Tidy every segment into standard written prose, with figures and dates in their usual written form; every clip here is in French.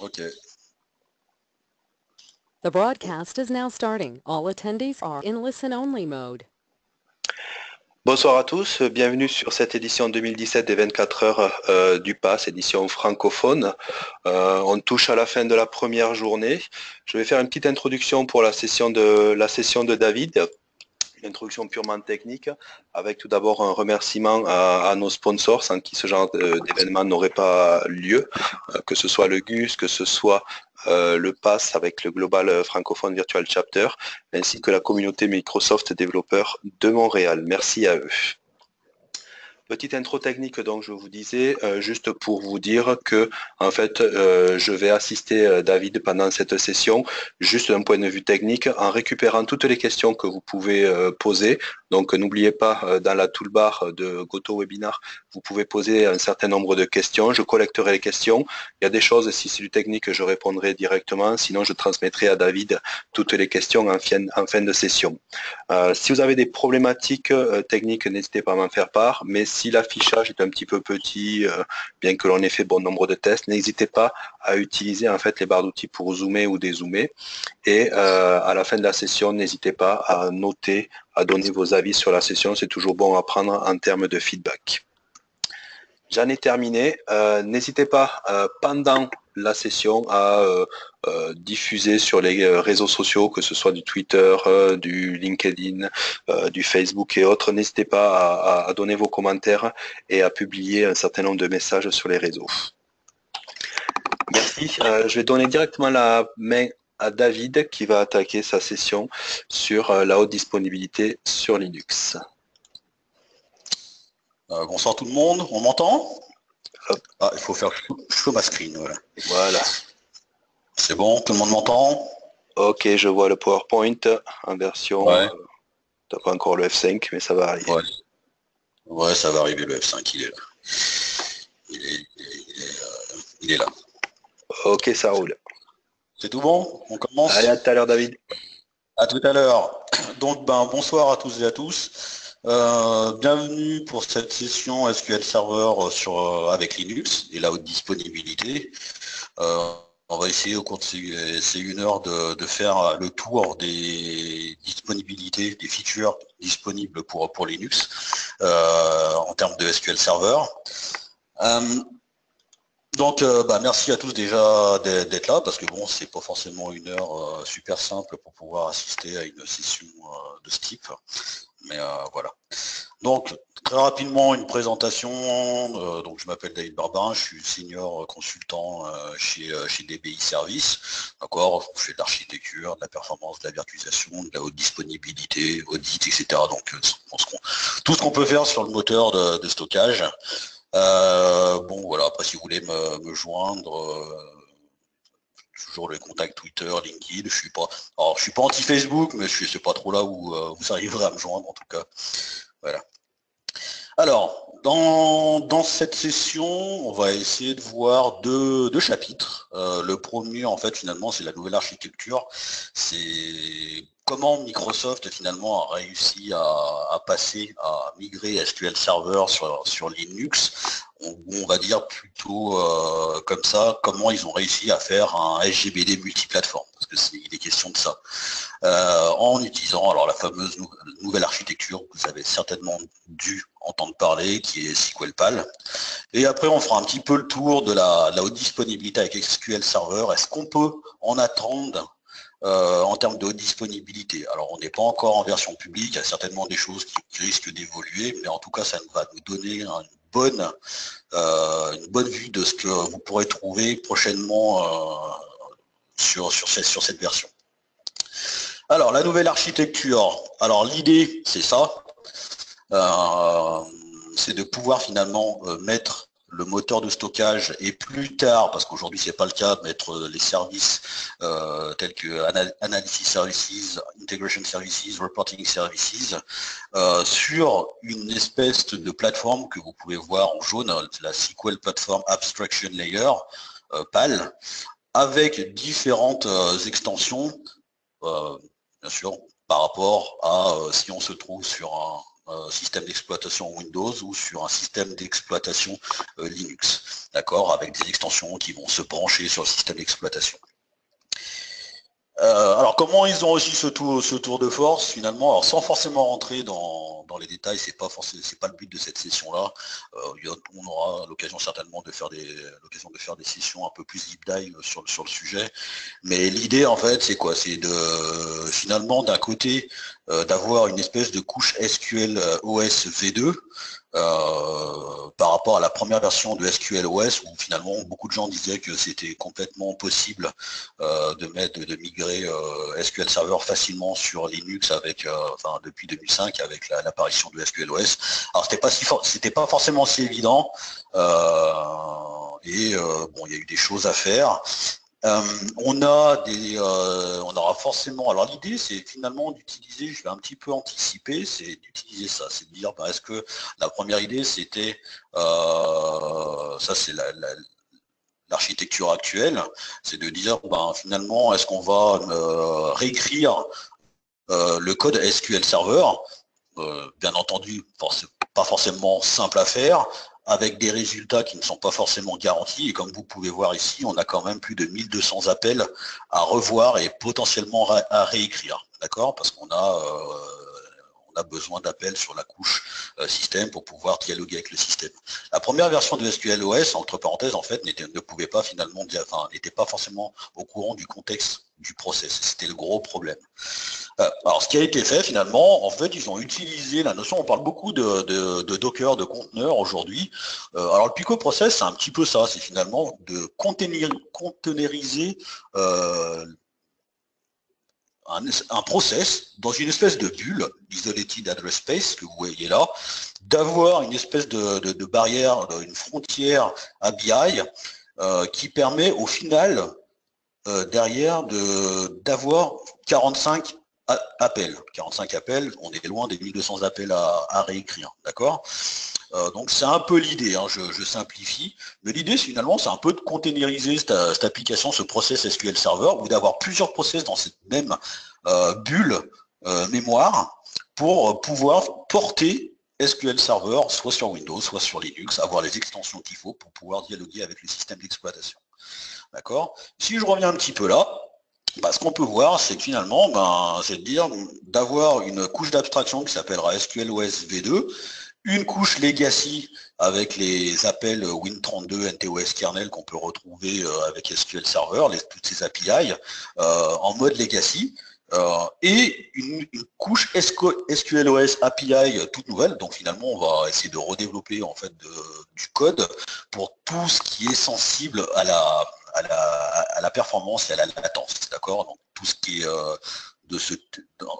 Ok. The broadcast is now starting. All attendees are in listen-only mode. Bonsoir à tous, bienvenue sur cette édition 2017 des 24 heures du PASS, édition francophone. On touche à la fin de la première journée. Je vais faire une petite introduction pour la session de David. Une introduction purement technique, avec tout d'abord un remerciement à nos sponsors sans qui ce genre d'événement n'aurait pas lieu, que ce soit le GUS, que ce soit le PASS avec le Global Francophone Virtual Chapter, ainsi que la communauté Microsoft développeurs de Montréal. Merci à eux. Petite intro technique, donc je vous disais, juste pour vous dire que en fait, je vais assister David pendant cette session, juste d'un point de vue technique, en récupérant toutes les questions que vous pouvez poser. Donc n'oubliez pas, dans la toolbar de GoToWebinar, vous pouvez poser un certain nombre de questions. Je collecterai les questions. Il y a des choses, si c'est du technique, je répondrai directement. Sinon, je transmettrai à David toutes les questions en fin de session. Si vous avez des problématiques techniques, n'hésitez pas à m'en faire part. Mais si l'affichage est un petit peu petit, bien que l'on ait fait bon nombre de tests, n'hésitez pas à utiliser en fait les barres d'outils pour zoomer ou dézoomer. Et à la fin de la session, n'hésitez pas à noter, à donner vos avis sur la session. C'est toujours bon à prendre en termes de feedback. J'en ai terminé. N'hésitez pas pendant la session à diffuser sur les réseaux sociaux, que ce soit du Twitter, du LinkedIn, du Facebook et autres. N'hésitez pas à donner vos commentaires et à publier un certain nombre de messages sur les réseaux. Merci. Je vais donner directement la main à David qui va attaquer sa session sur la haute disponibilité sur Linux. Bonsoir tout le monde, on m'entend? Ah, il faut faire show ma screen, voilà. Voilà. C'est bon, tout le monde m'entend? Ok, je vois le PowerPoint en version... Ouais. T'as pas encore le F5, mais ça va arriver. Ouais. Ouais, ça va arriver, le F5, il est là. Il est là. Ok, ça roule. C'est tout bon? On commence? Allez, à tout à l'heure, David. À tout à l'heure. Donc, bonsoir à tous et à tous. Bienvenue pour cette session SQL Server avec Linux et la haute disponibilité. On va essayer au cours de ces 1 heure de faire le tour des disponibilités, des features disponibles pour Linux en termes de SQL Server. Donc, merci à tous déjà d'être là, parce que bon, c'est pas forcément 1 heure super simple pour pouvoir assister à une session de ce type, mais voilà. Donc, très rapidement, une présentation. Donc, je m'appelle David Barbarin, je suis senior consultant chez DBI Service. D'accord, je fais de l'architecture, de la performance, de la virtualisation, de la haute disponibilité, audit, etc. Donc, tout ce qu'on peut faire sur le moteur de stockage. Bon voilà, après si vous voulez me joindre, toujours les contacts Twitter, LinkedIn, je suis pas anti-Facebook, mais je sais pas trop là où vous arriverez à me joindre en tout cas. Voilà. Alors, dans cette session, on va essayer de voir deux chapitres. Le premier, en fait, finalement, c'est la nouvelle architecture. C'est comment Microsoft, finalement, a réussi à migrer SQL Server sur Linux. On va dire plutôt comme ça, comment ils ont réussi à faire un SGBD multiplateforme, parce que il est question de ça. En utilisant alors la fameuse nouvelle architecture que vous avez certainement dû entendre parler, qui est SQL-PAL. Et après, on fera un petit peu le tour de la haute disponibilité avec SQL Server. Est-ce qu'on peut en attendre en termes de haute disponibilité? Alors, on n'est pas encore en version publique, il y a certainement des choses qui risquent d'évoluer, mais en tout cas, ça va nous donner une bonne vue de ce que vous pourrez trouver prochainement sur cette version. Alors, la nouvelle architecture. Alors, l'idée, c'est ça. C'est de pouvoir finalement mettre le moteur de stockage et plus tard, parce qu'aujourd'hui c'est pas le cas, mettre les services tels que Analysis Services, Integration Services, Reporting Services sur une espèce de plateforme que vous pouvez voir en jaune, la SQL Platform Abstraction Layer, PAL, avec différentes extensions, bien sûr, par rapport à si on se trouve sur système d'exploitation Windows ou sur un système d'exploitation Linux, d'accord, avec des extensions qui vont se brancher sur le système d'exploitation. Alors comment ils ont réussi ce tour de force finalement, alors sans forcément rentrer dans les détails, c'est pas le but de cette session-là. On aura l'occasion certainement de faire des sessions un peu plus deep dive sur le sujet. Mais l'idée en fait c'est quoi? C'est de finalement d'un côté d'avoir une espèce de couche SQL OS V2 par rapport à la première version de SQL OS où finalement beaucoup de gens disaient que c'était complètement possible de migrer SQL Server facilement sur Linux avec depuis 2005 avec l'apparition de SQL OS. Alors c'était pas forcément si évident bon il y a eu des choses à faire. On aura forcément. Alors l'idée, c'est finalement d'utiliser. Je vais un petit peu anticiper, c'est d'utiliser ça, c'est de dire, est-ce que la première idée, c'était ça, c'est l'architecture actuelle, c'est de dire, finalement, est-ce qu'on va réécrire le code SQL Server, bien entendu, pas forcément simple à faire, avec des résultats qui ne sont pas forcément garantis. Et comme vous pouvez voir ici, on a quand même plus de 1200 appels à revoir et potentiellement à réécrire. D'accord? Parce qu'on a besoin d'appels sur la couche système pour pouvoir dialoguer avec le système. La première version de SQL OS, entre parenthèses, en fait, ne pouvait pas finalement, n'était pas forcément au courant du contexte du process. C'était le gros problème. Alors, ce qui a été fait finalement, en fait, ils ont utilisé la notion, on parle beaucoup de Docker, de conteneurs aujourd'hui. Alors, le Pico Process, c'est un petit peu ça, c'est finalement de containeriser un process dans une espèce de bulle, l'isolated address space, que vous voyez là, d'avoir une espèce de barrière, une frontière ABI qui permet au final, derrière, d'avoir 45 appels. 45 appels, on est loin des 1200 appels à réécrire, d'accord? Donc c'est un peu l'idée, hein, je simplifie, mais l'idée finalement c'est un peu de containeriser cette application, ce process SQL Server, ou d'avoir plusieurs process dans cette même bulle mémoire pour pouvoir porter SQL Server soit sur Windows, soit sur Linux, avoir les extensions qu'il faut pour pouvoir dialoguer avec le système d'exploitation. D'accord? Si je reviens un petit peu là, ce qu'on peut voir, c'est que finalement, c'est de dire d'avoir une couche d'abstraction qui s'appellera SQL OS V2, une couche legacy avec les appels Win32, NTOS kernel qu'on peut retrouver avec SQL Server, toutes ces API en mode legacy, et une couche SQLOS API toute nouvelle. Donc finalement, on va essayer de redévelopper en fait du code pour tout ce qui est sensible à la performance et à la latence, d'accord? Donc tout ce qui est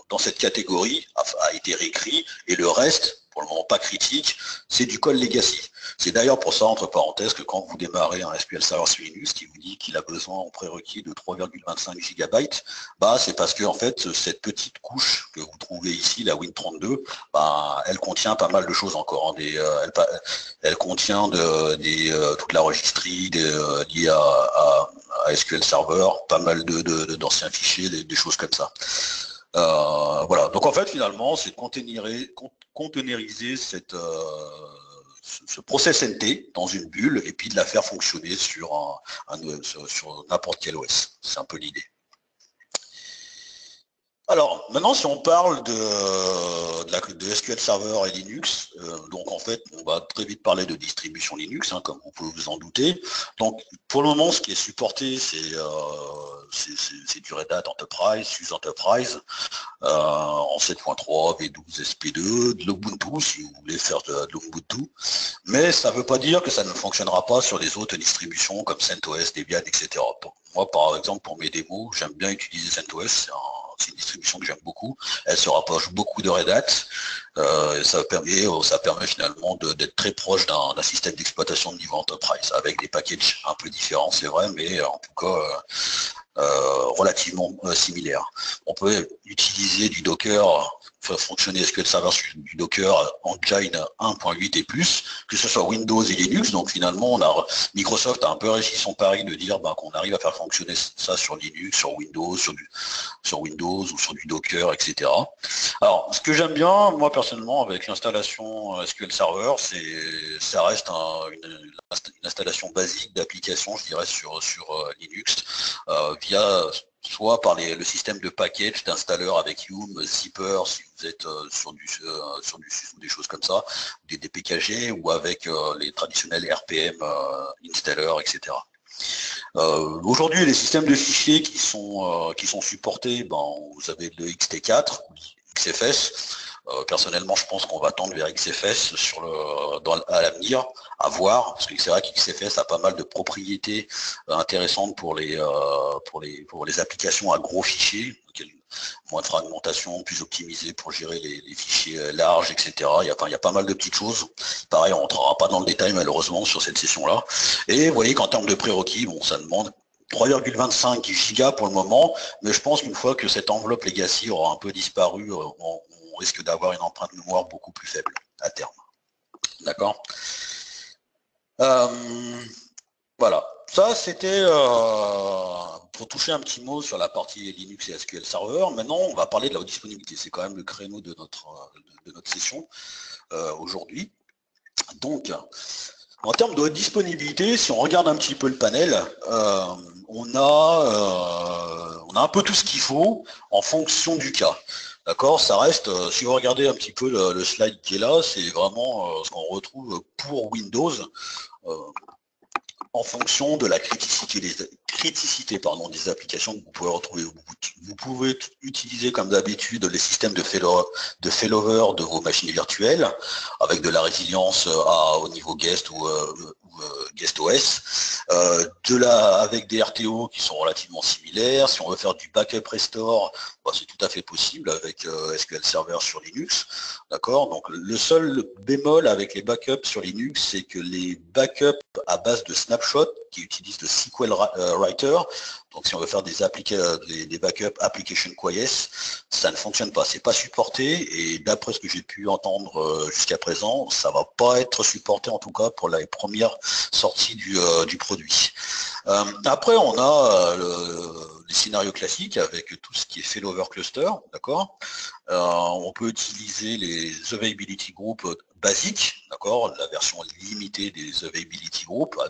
dans cette catégorie a été réécrit, et le reste, pour le moment pas critique, c'est du code legacy. C'est d'ailleurs pour ça, entre parenthèses, que quand vous démarrez un SQL Server sur Linux qui vous dit qu'il a besoin en prérequis de 3,25 GB, c'est parce que en fait cette petite couche que vous trouvez ici, la Win32, elle contient pas mal de choses encore, hein, elle contient toute la registrie liée à SQL Server, pas mal d'anciens fichiers, des choses comme ça. Voilà, donc en fait finalement c'est de containeriser ce process NT dans une bulle et puis de la faire fonctionner sur n'importe quel OS. C'est un peu l'idée. Alors, maintenant, si on parle de SQL Server et Linux, donc en fait, on va très vite parler de distribution Linux, hein, comme vous pouvez vous en douter. Donc, pour le moment, ce qui est supporté, c'est du Red Hat Enterprise, SUSE Enterprise, en 7.3, V12, SP2, de l'Ubuntu, si vous voulez faire de l'Ubuntu. Mais ça ne veut pas dire que ça ne fonctionnera pas sur les autres distributions comme CentOS, Debian, etc. Moi, par exemple, pour mes démos, j'aime bien utiliser CentOS. C'est une distribution que j'aime beaucoup. Elle se rapproche beaucoup de Red Hat. Ça permet finalement d'être très proche d'un système d'exploitation de niveau enterprise, avec des packages un peu différents, c'est vrai, mais en tout cas relativement similaires. On peut utiliser du Docker faire fonctionner SQL Server sur du Docker Engine 1.8 et plus, que ce soit Windows et Linux. Donc finalement, Microsoft a un peu réussi son pari de dire qu'on arrive à faire fonctionner ça sur Linux, sur Windows, sur Windows ou sur du Docker, etc. Alors, ce que j'aime bien, moi personnellement, avec l'installation SQL Server, ça reste une installation basique d'application, je dirais, sur Linux, via soit par le système de package d'installeur avec Yum, Zipper, si vous êtes sur du SUS ou des choses comme ça, des DPKG, ou avec les traditionnels RPM installers, etc. Aujourd'hui, les systèmes de fichiers qui sont supportés, vous avez le XT4, XFS. Personnellement, je pense qu'on va tendre vers XFS à l'avenir, à voir, parce que c'est vrai qu'XFS a pas mal de propriétés intéressantes pour les applications à gros fichiers, moins de fragmentation, plus optimisé pour gérer les fichiers larges, etc. Il y a pas mal de petites choses. Pareil, on ne rentrera pas dans le détail malheureusement sur cette session-là. Et vous voyez qu'en termes de prérequis, ça demande 3,25 gigas pour le moment, mais je pense qu'une fois que cette enveloppe legacy aura un peu disparu, on risque d'avoir une empreinte mémoire beaucoup plus faible à terme. D'accord. Voilà. Ça, c'était pour toucher un petit mot sur la partie Linux et SQL Server. Maintenant, on va parler de la haute disponibilité. C'est quand même le créneau de notre session aujourd'hui. Donc, en termes de haute disponibilité, si on regarde un petit peu le panel, on a un peu tout ce qu'il faut en fonction du cas. D'accord, ça reste, si vous regardez un petit peu le slide qui est là, c'est vraiment ce qu'on retrouve pour Windows en fonction de la criticité des applications que vous pouvez retrouver. Vous pouvez utiliser comme d'habitude les systèmes de failover de vos machines virtuelles avec de la résilience au niveau guest ou guest OS, avec des RTO qui sont relativement similaires. Si on veut faire du backup restore, c'est tout à fait possible avec SQL Server sur Linux. D'accord. Donc le seul bémol avec les backups sur Linux, c'est que les backups à base de snapshot qui utilisent le SQL Writer, donc si on veut faire des backups application QoS, ça ne fonctionne pas, c'est pas supporté, et d'après ce que j'ai pu entendre jusqu'à présent, ça va pas être supporté en tout cas pour les premières sorties du produit. Après, on a les scénarios classiques avec tout ce qui est failover cluster, d'accord. On peut utiliser les availability group basiques, d'accord, la version limitée des availability group à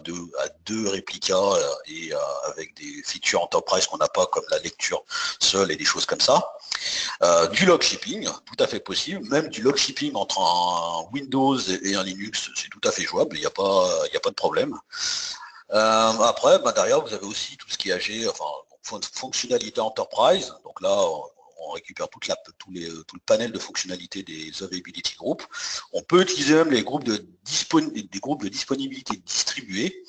deux réplicas et avec des features enterprise qu'on n'a pas, comme la lecture seule et des choses comme ça. Du log shipping, tout à fait possible, même du log shipping entre un Windows et un Linux, c'est tout à fait jouable, il n'y a pas de problème. Après, derrière, vous avez aussi tout ce qui est AG, fonctionnalité enterprise. Donc là, on récupère tout le panel de fonctionnalités des availability group. On peut utiliser même des groupes de disponibilité distribués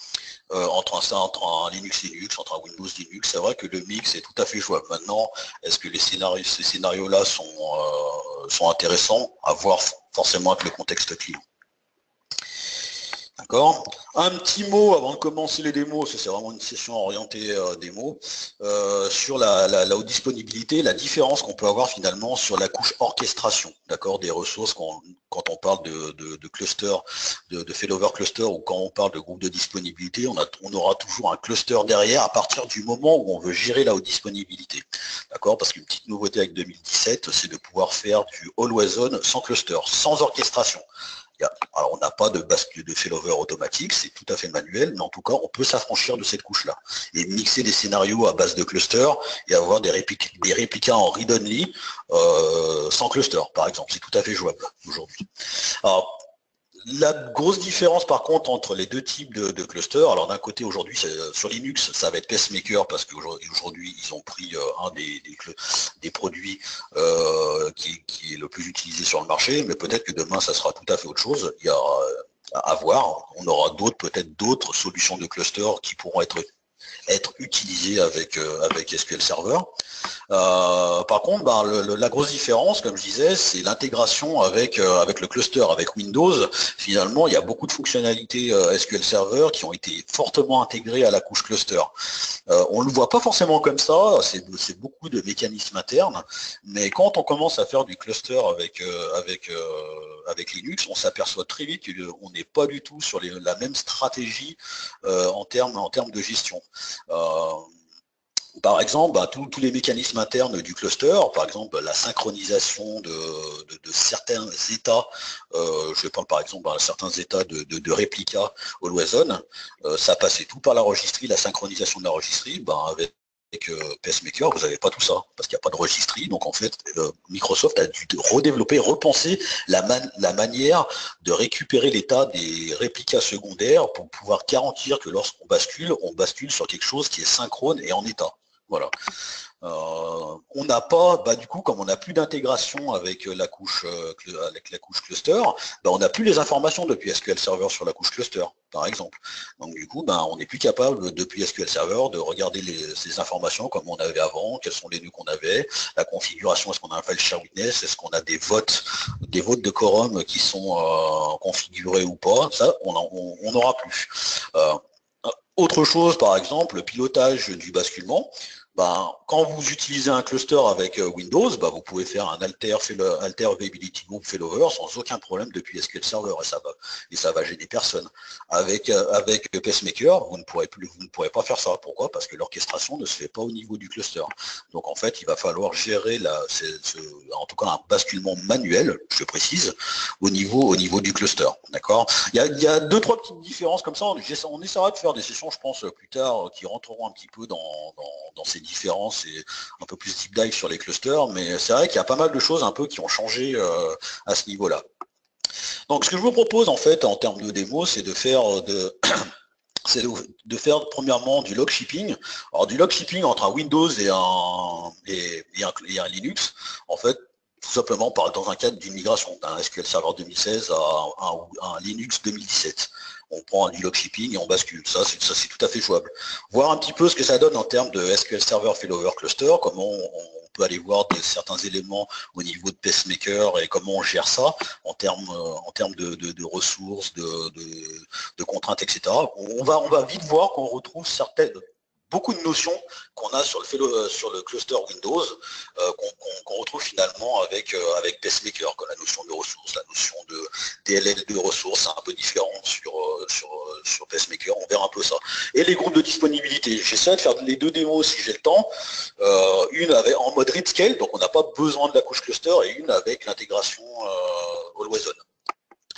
entre un Linux Linux, entre un Windows Linux. C'est vrai que le mix est tout à fait jouable. Maintenant, est-ce que ces scénarios-là sont intéressants à voir forcément avec le contexte client? D'accord. Un petit mot avant de commencer les démos, c'est vraiment une session orientée démo, sur la haute disponibilité, la différence qu'on peut avoir finalement sur la couche orchestration, d'accord, des ressources quand on parle de cluster, de failover cluster, ou quand on parle de groupe de disponibilité, on aura toujours un cluster derrière à partir du moment où on veut gérer la haute disponibilité. D'accord, parce qu'une petite nouveauté avec 2017, c'est de pouvoir faire du always on sans cluster, sans orchestration. Alors, on n'a pas de bascule de failover automatique, c'est tout à fait manuel, mais en tout cas, on peut s'affranchir de cette couche-là et mixer des scénarios à base de cluster et avoir des réplicas en read-only sans cluster, par exemple. C'est tout à fait jouable aujourd'hui. Alors, la grosse différence par contre entre les deux types de clusters, alors d'un côté aujourd'hui sur Linux ça va être Pacemaker parce qu'aujourd'hui ils ont pris un des produits qui est le plus utilisé sur le marché, mais peut-être que demain ça sera tout à fait autre chose. Il y a à voir, on aura peut-être d'autres solutions de cluster qui pourront être utilisées avec SQL Server. Par contre, ben, la grosse différence, comme je disais, c'est l'intégration avec le cluster, avec Windows. Finalement, il y a beaucoup de fonctionnalités SQL Server qui ont été fortement intégrées à la couche cluster. On ne le voit pas forcément comme ça, c'est beaucoup de mécanismes internes, mais quand on commence à faire du cluster avec Linux, on s'aperçoit très vite qu'on n'est pas du tout sur la même stratégie en termes de gestion. Par exemple, bah, tous les mécanismes internes du cluster, par exemple la synchronisation de certains états, je parle par exemple de certains états de réplica always on, ça passait tout par la registrie, la synchronisation de la registrie, bah, avec Pacemaker, vous n'avez pas tout ça, parce qu'il n'y a pas de registrie, donc en fait, Microsoft a dû redévelopper, repenser la manière de récupérer l'état des réplicas secondaires pour pouvoir garantir que lorsqu'on on bascule sur quelque chose qui est synchrone et en état. Voilà. On n'a pas, bah, du coup, comme on n'a plus d'intégration avec la couche cluster, bah, on n'a plus les informations depuis SQL Server sur la couche cluster, par exemple. Donc du coup, bah, on n'est plus capable depuis SQL Server de regarder ces informations comme on avait avant, quels sont les nœuds qu'on avait, la configuration, est-ce qu'on a un file share witness, est-ce qu'on a des votes de quorum qui sont configurés ou pas, ça, on n'aura plus. Autre chose, par exemple, le pilotage du basculement. Ben, quand vous utilisez un cluster avec Windows, ben, vous pouvez faire un alter availability group failover sans aucun problème depuis SQL Server et ça va gêner personne. Avec Pacemaker, vous ne pourrez pas faire ça. Pourquoi? Parce que l'orchestration ne se fait pas au niveau du cluster. Donc en fait, il va falloir gérer en tout cas un basculement manuel, je précise, au niveau du cluster. D'accord? Il y a deux, trois petites différences comme ça. On essaiera de faire des sessions, je pense, plus tard, qui rentreront un petit peu dans ces différences et un peu plus deep dive sur les clusters, mais c'est vrai qu'il y a pas mal de choses un peu qui ont changé à ce niveau-là. Donc ce que je vous propose en fait en termes de démo, c'est de faire premièrement du log shipping. Alors du log shipping entre un Windows et un Linux, en fait, tout simplement dans un cadre d'une migration d'un SQL Server 2016 à un Linux 2017. On prend du log shipping et on bascule. Ça, c'est tout à fait jouable. Voir un petit peu ce que ça donne en termes de SQL Server Failover Cluster, comment on peut aller voir certains éléments au niveau de Pacemaker et comment on gère ça en termes de ressources, de contraintes, etc. On va vite voir qu'on retrouve beaucoup de notions qu'on a sur le cluster Windows, qu'on retrouve finalement avec Pacemaker, comme la notion de ressources, la notion de DLL de ressources, c'est un peu différent sur Pacemaker, on verra un peu ça. Et les groupes de disponibilité, j'essaie de faire les deux démos si j'ai le temps, une en mode read scale, donc on n'a pas besoin de la couche cluster, et une avec l'intégration always on,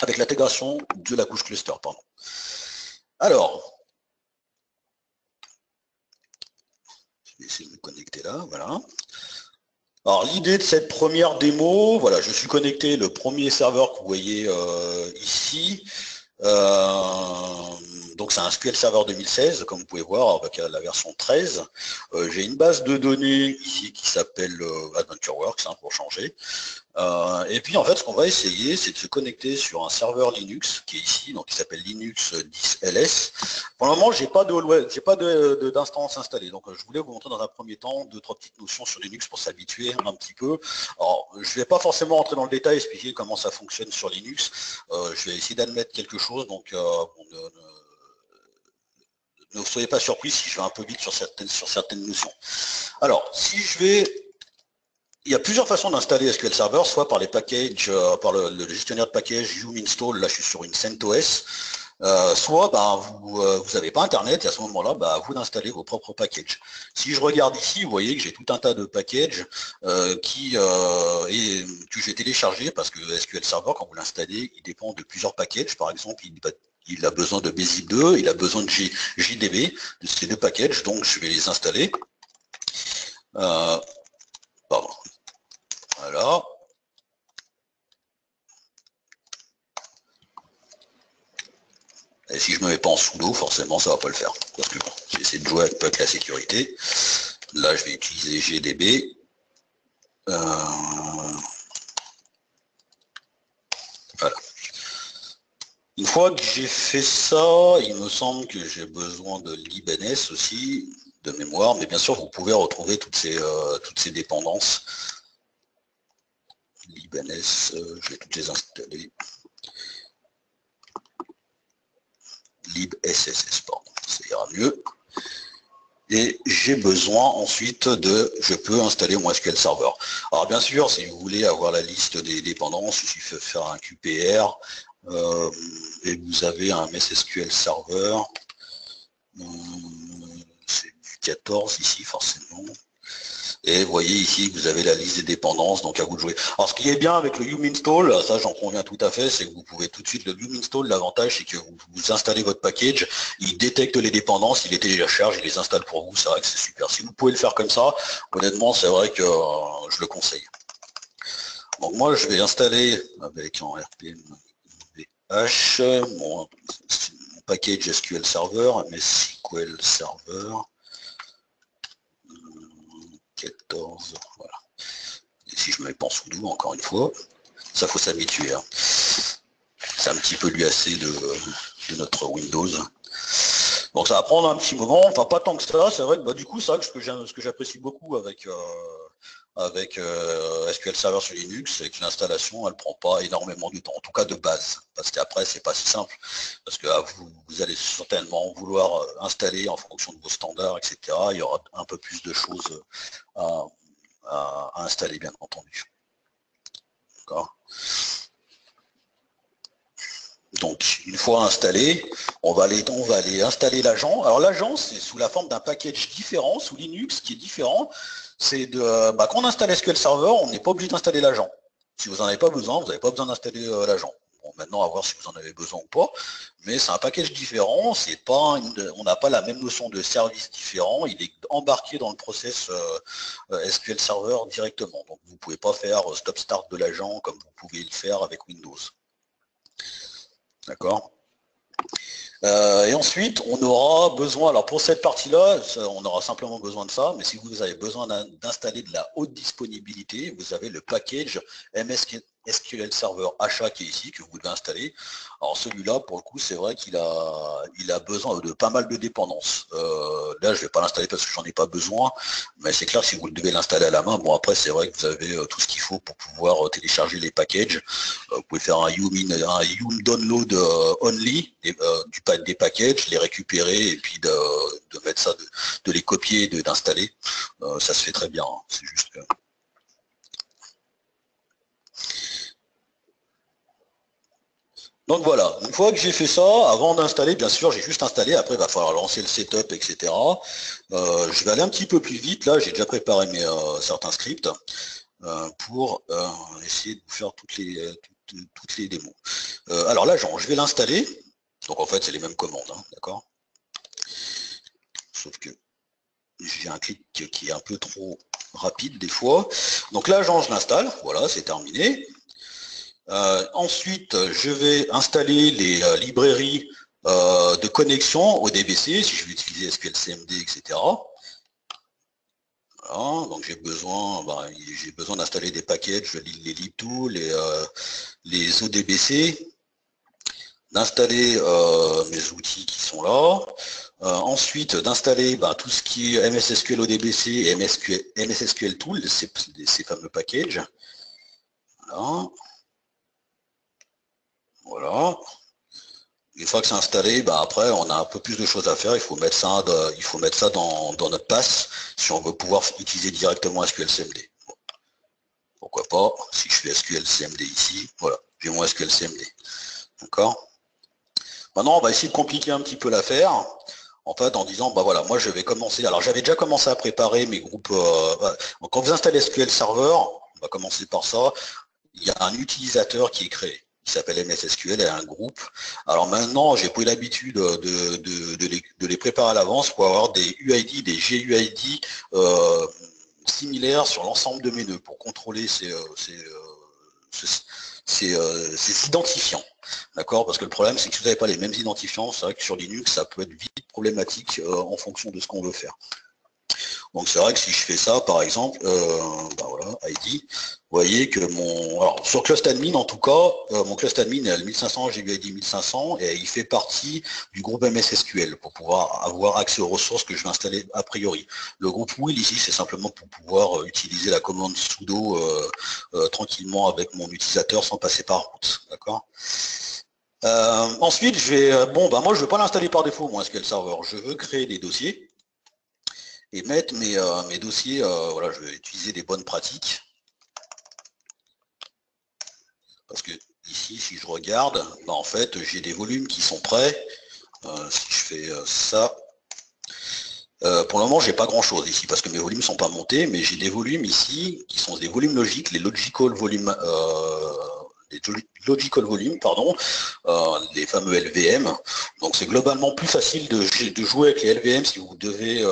avec l'intégration de la couche cluster, pardon. Alors, je vais essayer de me connecter là, voilà. Alors l'idée de cette première démo, voilà, je suis connecté, le premier serveur que vous voyez ici, donc c'est un SQL Server 2016, comme vous pouvez voir, avec la version 13. J'ai une base de données ici qui s'appelle AdventureWorks, hein, pour changer. Et puis en fait, ce qu'on va essayer, c'est de se connecter sur un serveur Linux qui est ici, donc qui s'appelle Linux 10 LS. Pour le moment, j'ai pas d'instance installée, donc je voulais vous montrer dans un premier temps deux, trois petites notions sur Linux pour s'habituer un petit peu. Alors, je vais pas forcément rentrer dans le détail, expliquer comment ça fonctionne sur Linux. Je vais essayer d'admettre quelque chose, donc ne soyez pas surpris si je vais un peu vite sur certaines notions. Alors, si je vais... Il y a plusieurs façons d'installer SQL Server, soit par les packages, par le gestionnaire de packages Yum Install, là je suis sur une CentOS, soit vous n'avez pas Internet et à ce moment-là, vous d'installer vos propres packages. Si je regarde ici, vous voyez que j'ai tout un tas de packages que j'ai téléchargés parce que SQL Server, quand vous l'installez, il dépend de plusieurs packages. Par exemple, il a besoin de BZIP2, il a besoin de JDB, de ces deux packages, donc je vais les installer. Pardon. Voilà. Et si je ne me mets pas en sudo, forcément, ça ne va pas le faire. Parce que bon, j'ai essayé de jouer un peu avec la sécurité. Là, je vais utiliser GDB. Voilà. Une fois que j'ai fait ça, il me semble que j'ai besoin de LibNS aussi. de mémoire, mais bien sûr, vous pouvez retrouver toutes ces dépendances. libns, je vais toutes les installer. libsss, pardon, ça ira mieux. Et j'ai besoin ensuite je peux installer mon SQL Server. Alors bien sûr, si vous voulez avoir la liste des dépendances, il suffit de faire un QPR, et vous avez un MSSQL Server, c'est du 14 ici forcément. Et vous voyez ici que vous avez la liste des dépendances, donc à vous de jouer. Alors ce qui est bien avec le yuminstall, ça j'en conviens tout à fait, c'est que vous pouvez tout de suite, le yuminstall, l'avantage c'est que vous installez votre package, il détecte les dépendances, il les télécharge, il les installe pour vous, c'est vrai que c'est super. Si vous pouvez le faire comme ça, honnêtement c'est vrai que je le conseille. Donc moi je vais installer avec en rpmvh mon package SQL Server, MySQL Server. 14, voilà. Et si je me mets pas en sudo, encore une fois, ça faut s'habituer. Hein. C'est un petit peu l'UAC de notre Windows. Donc ça va prendre un petit moment, enfin pas tant que ça, c'est vrai que du coup, c'est vrai que ce que j'apprécie beaucoup avec SQL Server sur Linux, c'est que l'installation, elle prend pas énormément de temps, en tout cas de base, parce qu'après, c'est pas si simple, parce que vous allez certainement vouloir installer en fonction de vos standards, etc. Il y aura un peu plus de choses à installer, bien entendu. D'accord. Donc, une fois installé, on va aller installer l'agent. Alors, l'agent, c'est sous la forme d'un package différent, sous Linux, qui est différent. C'est quand on installe SQL Server, on n'est pas obligé d'installer l'agent. Si vous n'en avez pas besoin, vous n'avez pas besoin d'installer l'agent. Bon, maintenant, à voir si vous en avez besoin ou pas. Mais c'est un package différent. On n'a pas la même notion de service différent. Il est embarqué dans le process SQL Server directement. Donc, vous ne pouvez pas faire stop-start de l'agent comme vous pouvez le faire avec Windows. D'accord. Et ensuite, on aura besoin, alors pour cette partie-là, on aura simplement besoin de ça, mais si vous avez besoin d'installer de la haute disponibilité, vous avez le package MSSQL Server achat qui est ici, que vous devez installer. Alors celui-là, pour le coup, c'est vrai qu'il a besoin de pas mal de dépendances. Là, je ne vais pas l'installer parce que j'en ai pas besoin, mais c'est clair que si vous devez l'installer à la main, bon après, c'est vrai que vous avez tout ce qu'il faut pour pouvoir télécharger les packages. Vous pouvez faire un yum download only des packages, les récupérer et puis de mettre ça, de les copier et d'installer. Ça se fait très bien. Hein. C'est juste que... Donc voilà, une fois que j'ai fait ça, avant d'installer, bien sûr, j'ai juste installé, après il va falloir lancer le setup, etc. Je vais aller un petit peu plus vite, là j'ai déjà préparé certains scripts pour essayer de vous faire toutes les démos. Alors l'agent, je vais l'installer, donc en fait c'est les mêmes commandes, hein, d'accord. Sauf que j'ai un clic qui est un peu trop rapide des fois. Donc l'agent, je l'installe, voilà, c'est terminé. Ensuite, je vais installer les librairies de connexion au DBC, si je veux utiliser SQLCMD, etc. Voilà, donc j'ai besoin d'installer des packages, les libtool, les ODBC, d'installer mes outils qui sont là. Ensuite, d'installer tout ce qui est MSSQL ODBC et MSSQL Tool, ces fameux packages. Voilà. Voilà. Une fois que c'est installé, après on a un peu plus de choses à faire. Il faut mettre ça, dans notre pass si on veut pouvoir utiliser directement SQLCMD. Bon. Pourquoi pas, si je fais SQLCMD ici, voilà, j'ai mon SQLCMD. D'accord. Maintenant, on va essayer de compliquer un petit peu l'affaire. En fait, en disant, voilà, moi je vais commencer. Alors j'avais déjà commencé à préparer mes groupes. Quand vous installez SQL Server, on va commencer par ça. Il y a un utilisateur qui est créé, qui s'appelle MSSQL, et un groupe. Alors maintenant, j'ai pris l'habitude de les préparer à l'avance pour avoir des UID, des GUID similaires sur l'ensemble de mes nœuds pour contrôler ces identifiants. D'accord. Parce que le problème, c'est que si vous n'avez pas les mêmes identifiants, c'est vrai que sur Linux, ça peut être vite problématique en fonction de ce qu'on veut faire. Donc c'est vrai que si je fais ça, par exemple, bah voilà, ID, vous voyez que alors sur ClustAdmin en tout cas, mon ClustAdmin est à 1500, j'ai eu ID 1500 et il fait partie du groupe MSSQL pour pouvoir avoir accès aux ressources que je vais installer a priori. Le groupe will ici, c'est simplement pour pouvoir utiliser la commande sudo tranquillement avec mon utilisateur sans passer par route, d'accord. Ensuite, je vais, bah moi je ne veux pas l'installer par défaut, mon SQL Server. Je veux créer des dossiers et mettre mes dossiers, voilà, je vais utiliser des bonnes pratiques. Parce que ici, si je regarde, bah en fait, j'ai des volumes qui sont prêts. Si je fais ça, pour le moment, j'ai pas grand-chose ici parce que mes volumes sont pas montés, mais j'ai des volumes ici qui sont des volumes logiques, les logical volumes, pardon, les fameux LVM. Donc c'est globalement plus facile de jouer avec les LVM si vous devez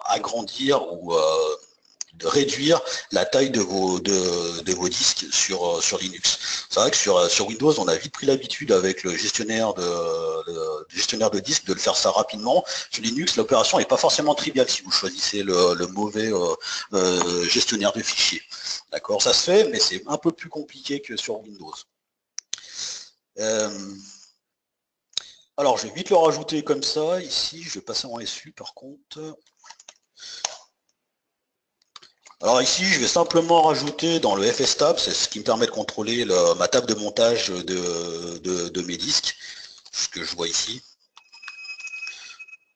agrandir ou de réduire la taille de vos disques sur Linux. C'est vrai que sur Windows, on a vite pris l'habitude avec le gestionnaire de disques de le faire ça rapidement. Sur Linux, l'opération n'est pas forcément triviale si vous choisissez le mauvais gestionnaire de fichiers. D'accord, ça se fait, mais c'est un peu plus compliqué que sur Windows. Alors, je vais vite le rajouter comme ça. Ici, je vais passer en SU par contre. Alors ici, je vais simplement rajouter dans le FSTab, c'est ce qui me permet de contrôler ma table de montage de mes disques, ce que je vois ici.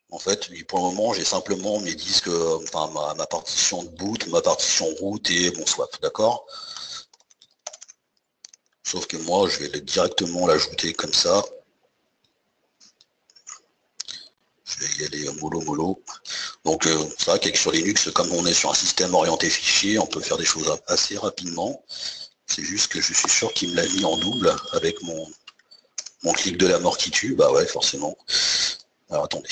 En fait, pour le moment, j'ai simplement mes disques, ma partition de boot, ma partition root et mon swap, d'accord? Sauf que moi, je vais directement l'ajouter comme ça. Je vais y aller mollo. Donc c'est vrai qu'avec sur Linux, comme on est sur un système orienté fichier, on peut faire des choses assez rapidement. C'est juste que je suis sûr qu'il me l'a mis en double avec mon clic de la mort qui tue. Bah ouais, forcément. Alors attendez.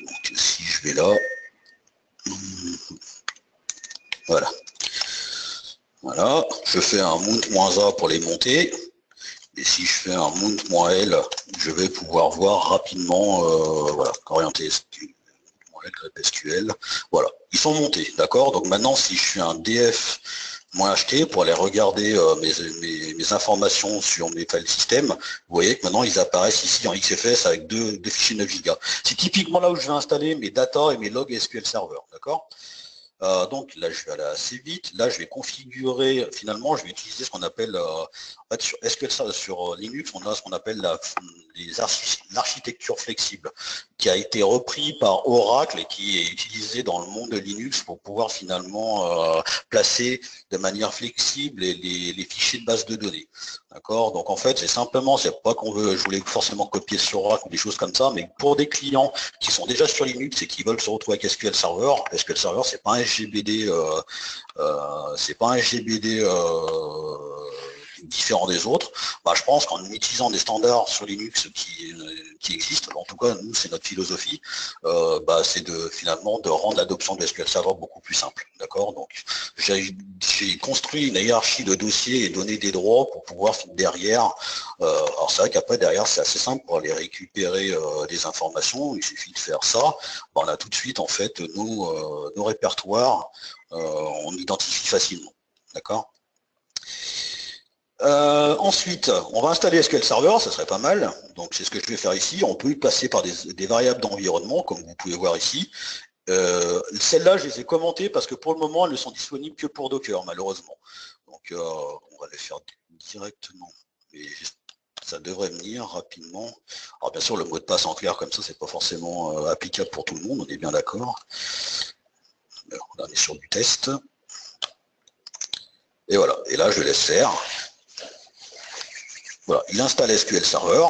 Donc si je vais là. Voilà. Voilà. Je fais un mount-a pour les monter. Et si je fais un mount-l, je vais pouvoir voir rapidement, voilà, orienter SQL, voilà, ils sont montés, d'accord. Donc maintenant, si je fais un df-ht pour aller regarder mes informations sur mes file system, vous voyez que maintenant ils apparaissent ici en XFS avec deux fichiers 9 Go. C'est typiquement là où je vais installer mes data et mes logs SQL Server, d'accord. Donc là, je vais aller assez vite. Là, je vais configurer, finalement, je vais utiliser ce qu'on appelle, en fait, sur SQL, sur Linux, on a ce qu'on appelle l'architecture flexible, qui a été repris par Oracle et qui est utilisé dans le monde de Linux pour pouvoir finalement placer de manière flexible les fichiers de base de données. D'accord. Donc en fait, c'est simplement, c'est pas qu'on veut, je voulais forcément copier sur Oracle ou des choses comme ça, mais pour des clients qui sont déjà sur Linux et qui veulent se retrouver avec SQL Server, SQL Server, c'est pas un SGBD, différent des autres. Bah, je pense qu'en utilisant des standards sur Linux qui existent, en tout cas nous c'est notre philosophie, c'est finalement de rendre l'adoption de SQL Server beaucoup plus simple. D'accord. Donc j'ai construit une hiérarchie de dossiers et donné des droits pour pouvoir derrière. Alors c'est vrai qu'après derrière c'est assez simple pour aller récupérer des informations. Il suffit de faire ça. On a tout de suite en fait nos répertoires. On identifie facilement. D'accord. Ensuite, on va installer SQL Server, ça serait pas mal. Donc c'est ce que je vais faire ici. On peut y passer par des variables d'environnement, comme vous pouvez voir ici. Celles-là, je les ai commentées parce que pour le moment, elles ne sont disponibles que pour Docker, malheureusement. Donc on va les faire directement. Mais ça devrait venir rapidement. Alors bien sûr, le mot de passe en clair comme ça, c'est pas forcément applicable pour tout le monde, on est bien d'accord. On est sur du test. Et voilà. Et là, je laisse faire. Voilà, il installe SQL Server.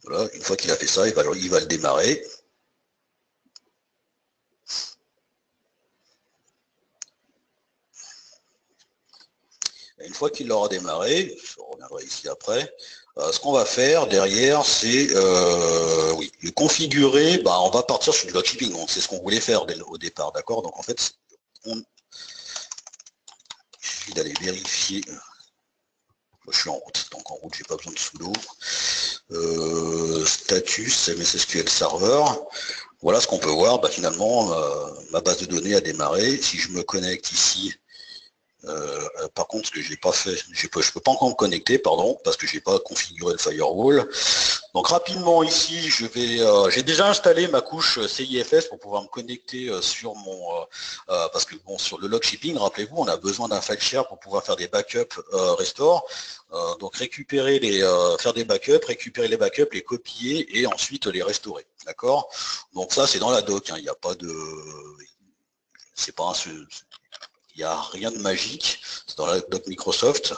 Voilà, une fois qu'il a fait ça, il va le démarrer. Et une fois qu'il l'aura démarré, je reviendrai ici après, ce qu'on va faire derrière, c'est le configurer, on va partir sur du log shipping, c'est ce qu'on voulait faire au départ, d'accord. Donc en fait, suffit d'aller vérifier. Je suis en route, donc en route, j'ai pas besoin de sudo. Status MSSQL Server. Voilà ce qu'on peut voir. Bah, finalement, ma base de données a démarré. Si je me connecte ici, par contre, ce que j'ai pas fait, je peux pas encore me connecter, pardon, parce que j'ai pas configuré le firewall. Donc rapidement ici, j'ai déjà installé ma couche CIFS pour pouvoir me connecter sur mon, parce que bon, sur le log shipping, rappelez-vous, on a besoin d'un file share pour pouvoir faire des backups restore. Donc faire des backups, récupérer les backups, les copier et ensuite les restaurer. D'accord? Donc ça, c'est dans la doc. Hein, il n'y a pas de, c'est pas un, il n'y a rien de magique, c'est dans la doc Microsoft.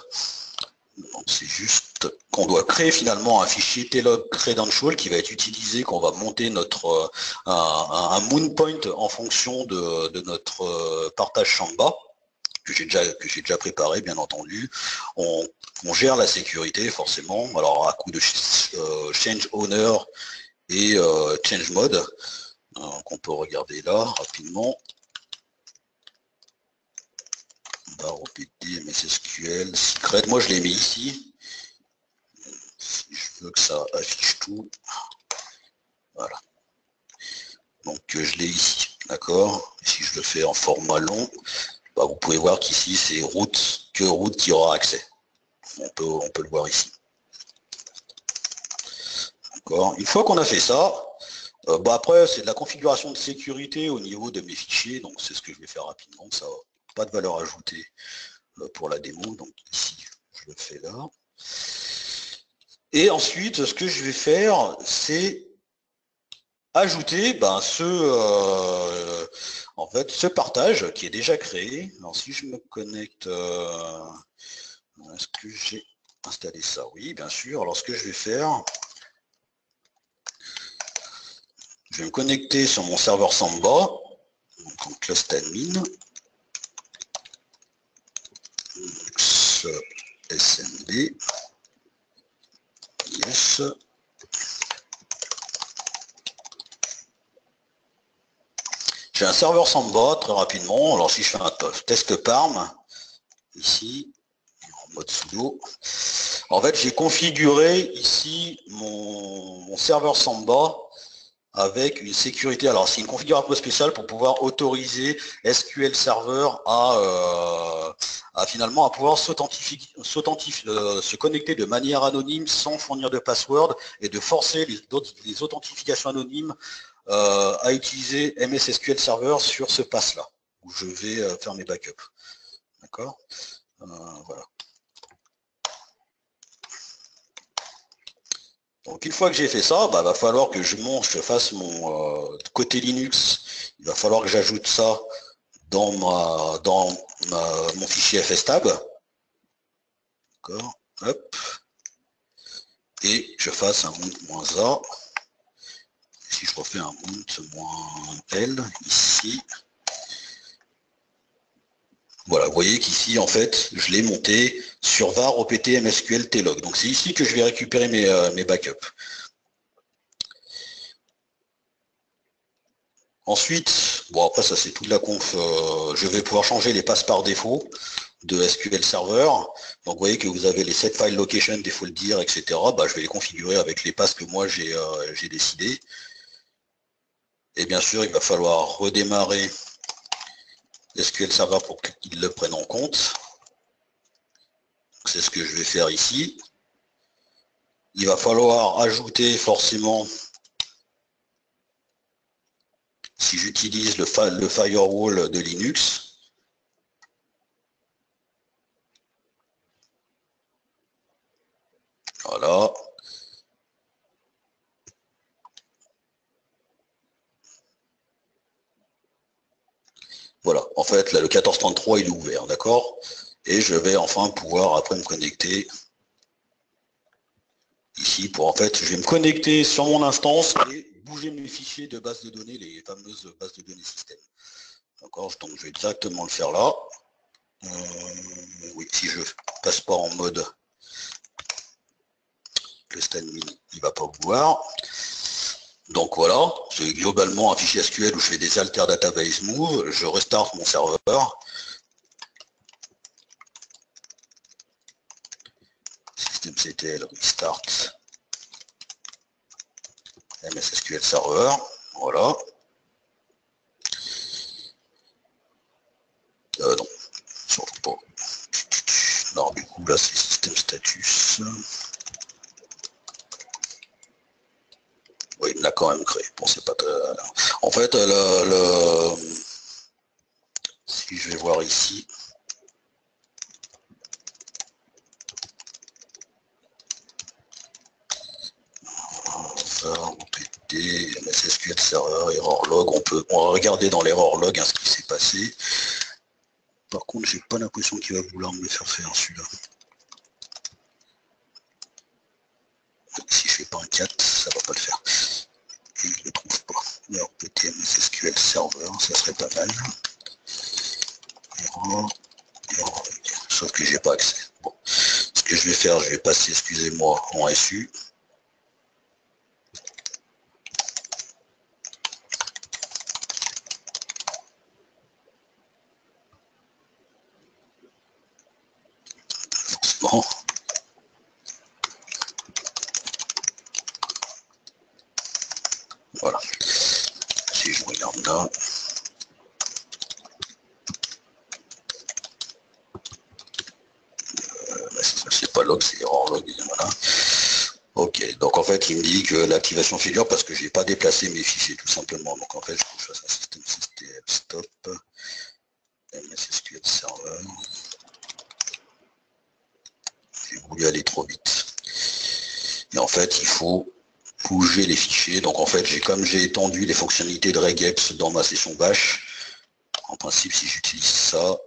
C'est juste qu'on doit créer finalement un fichier tlog credential qui va être utilisé, qu'on va monter notre un moon point en fonction de notre partage Samba, que j'ai déjà préparé bien entendu. On gère la sécurité forcément, alors à coup de change owner et change mode, qu'on peut regarder là rapidement. Barre OPT, MSSQL, secret, moi je l'ai mis ici. Si je veux que ça affiche tout, voilà. Donc je l'ai ici, d'accord. Si je le fais en format long, bah, vous pouvez voir qu'ici c'est root qui aura accès. On peut le voir ici. D'accord. Une fois qu'on a fait ça, bah après c'est de la configuration de sécurité au niveau de mes fichiers, donc c'est ce que je vais faire rapidement, ça n'a pas de valeur ajoutée pour la démo, donc ici je le fais là. Et ensuite, ce que je vais faire, c'est ajouter en fait, ce partage qui est déjà créé. Alors si je me connecte, est-ce que j'ai installé ça? Oui, bien sûr. Alors ce que je vais faire, je vais me connecter sur mon serveur Samba, donc clust admin, SMB, yes. J'ai un serveur Samba très rapidement. Alors si je fais un test parm, ici, en mode sudo, en fait j'ai configuré ici mon serveur Samba avec une sécurité. Alors c'est une configuration un peu spéciale pour pouvoir autoriser SQL Server à finalement à pouvoir se connecter de manière anonyme sans fournir de password et de forcer les authentifications anonymes à utiliser MS SQL Server sur ce pass-là, où je vais faire mes backups. D'accord, voilà. Donc une fois que j'ai fait ça, bah, va falloir que je fasse mon côté Linux, il va falloir que j'ajoute ça dans mon fichier fstab. D'accord, hop. Et je fasse un mount-a. Si je refais un mount-l ici. Voilà, vous voyez qu'ici, en fait, je l'ai monté sur var opt msql tlog. Donc c'est ici que je vais récupérer mes backups. Ensuite, bon après ça c'est toute la conf, je vais pouvoir changer les passes par défaut de SQL Server. Donc vous voyez que vous avez les set file location, default dir, etc. Bah, je vais les configurer avec les passes que moi j'ai décidé. Et bien sûr, il va falloir redémarrer SQL Server pour qu'il le prenne en compte. C'est ce que je vais faire ici. Il va falloir ajouter forcément, si j'utilise le firewall de Linux, voilà. Voilà, en fait, là, le 1433, il est ouvert, d'accord? Et je vais enfin pouvoir après me connecter ici pour, en fait, je vais me connecter sur mon instance et bouger mes fichiers de base de données, les fameuses bases de données système. D'accord, donc je vais directement le faire là. Oui, si je passe pas en mode clust admin, il va pas vouloir. Donc voilà, c'est globalement un fichier SQL où je fais des alter database move, je restart mon serveur. systemctl restart MSSQL Server, voilà. Non, surtout pas. Non, du coup, là, c'est système status. Oui, il l'a quand même créé. Bon, c'est pas très... En fait, si je vais voir ici, PT, MSSQL Server, error log, on va regarder dans l'error log ce qui s'est passé. Par contre, j'ai pas l'impression qu'il va vouloir me le faire celui-là. Si je fais pas un 4, ça va pas le faire. Et je le trouve pas. Alors PT MSSQL Server, ça serait pas mal. Error log. Sauf que j'ai pas accès. Bon. Ce que je vais faire, je vais passer, excusez-moi, en SU. Forcément. Voilà. Si je regarde là. C'est pas log, c'est error log. Voilà. Ok, donc en fait il me dit que l'activation figure parce que j'ai pas déplacé mes fichiers tout simplement. Donc en fait je peux faire un système stop MSSQL Server. J'ai voulu aller trop vite. Et en fait il faut bouger les fichiers. Donc en fait comme j'ai étendu les fonctionnalités de regex dans ma session bash, en principe si j'utilise ça,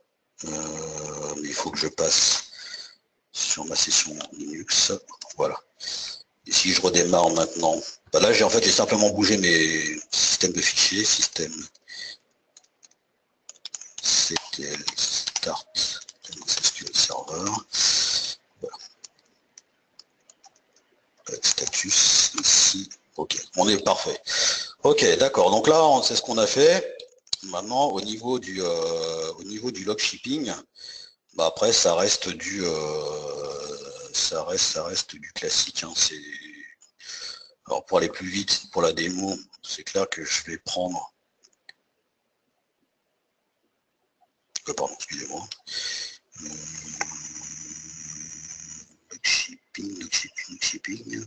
mais il faut que je passe sur ma session Linux. Voilà. Et si je redémarre maintenant, bah là j'ai simplement bougé mes systèmes de fichiers, système CTL start MSSQL Server. Voilà. Avec status ici. Ok, on est parfait. Ok, d'accord. Donc là, c'est ce qu'on a fait. Maintenant, au niveau du log shipping, bah après ça reste du du classique. Hein. Alors pour aller plus vite, pour la démo, c'est clair que je vais prendre. Pardon, excusez-moi. Log shipping.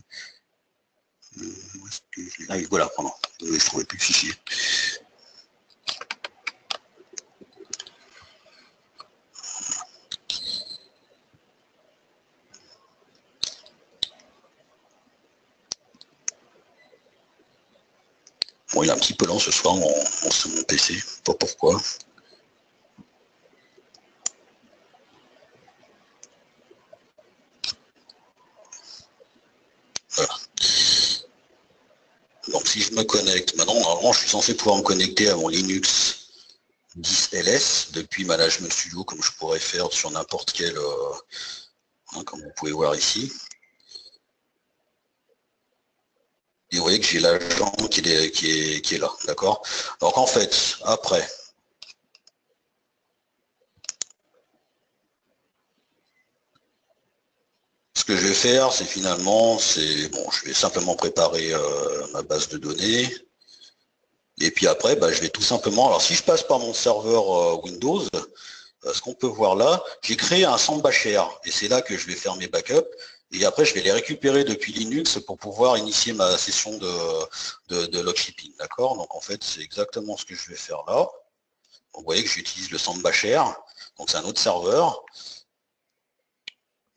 Ah oui, voilà, pardon. Je trouvais plus de fichier. Bon, il est un petit peu lent ce soir, sur mon PC, pas pourquoi. Voilà. Donc si je me connecte, maintenant normalement je suis censé pouvoir me connecter à mon Linux 10 LS depuis Management Studio, comme je pourrais faire sur n'importe quel, comme vous pouvez voir ici. Et vous voyez que j'ai l'agent qui est là, d'accord? Donc en fait, après, ce que je vais faire, c'est finalement, je vais simplement préparer ma base de données. Et puis après, je vais tout simplement, alors si je passe par mon serveur Windows, ce qu'on peut voir là, j'ai créé un sandbacher et c'est là que je vais faire mes backups. Et après, je vais les récupérer depuis Linux pour pouvoir initier ma session de log shipping. D'accord? Donc en fait, c'est exactement ce que je vais faire là. Donc, vous voyez que j'utilise le sandbacher. Donc c'est un autre serveur.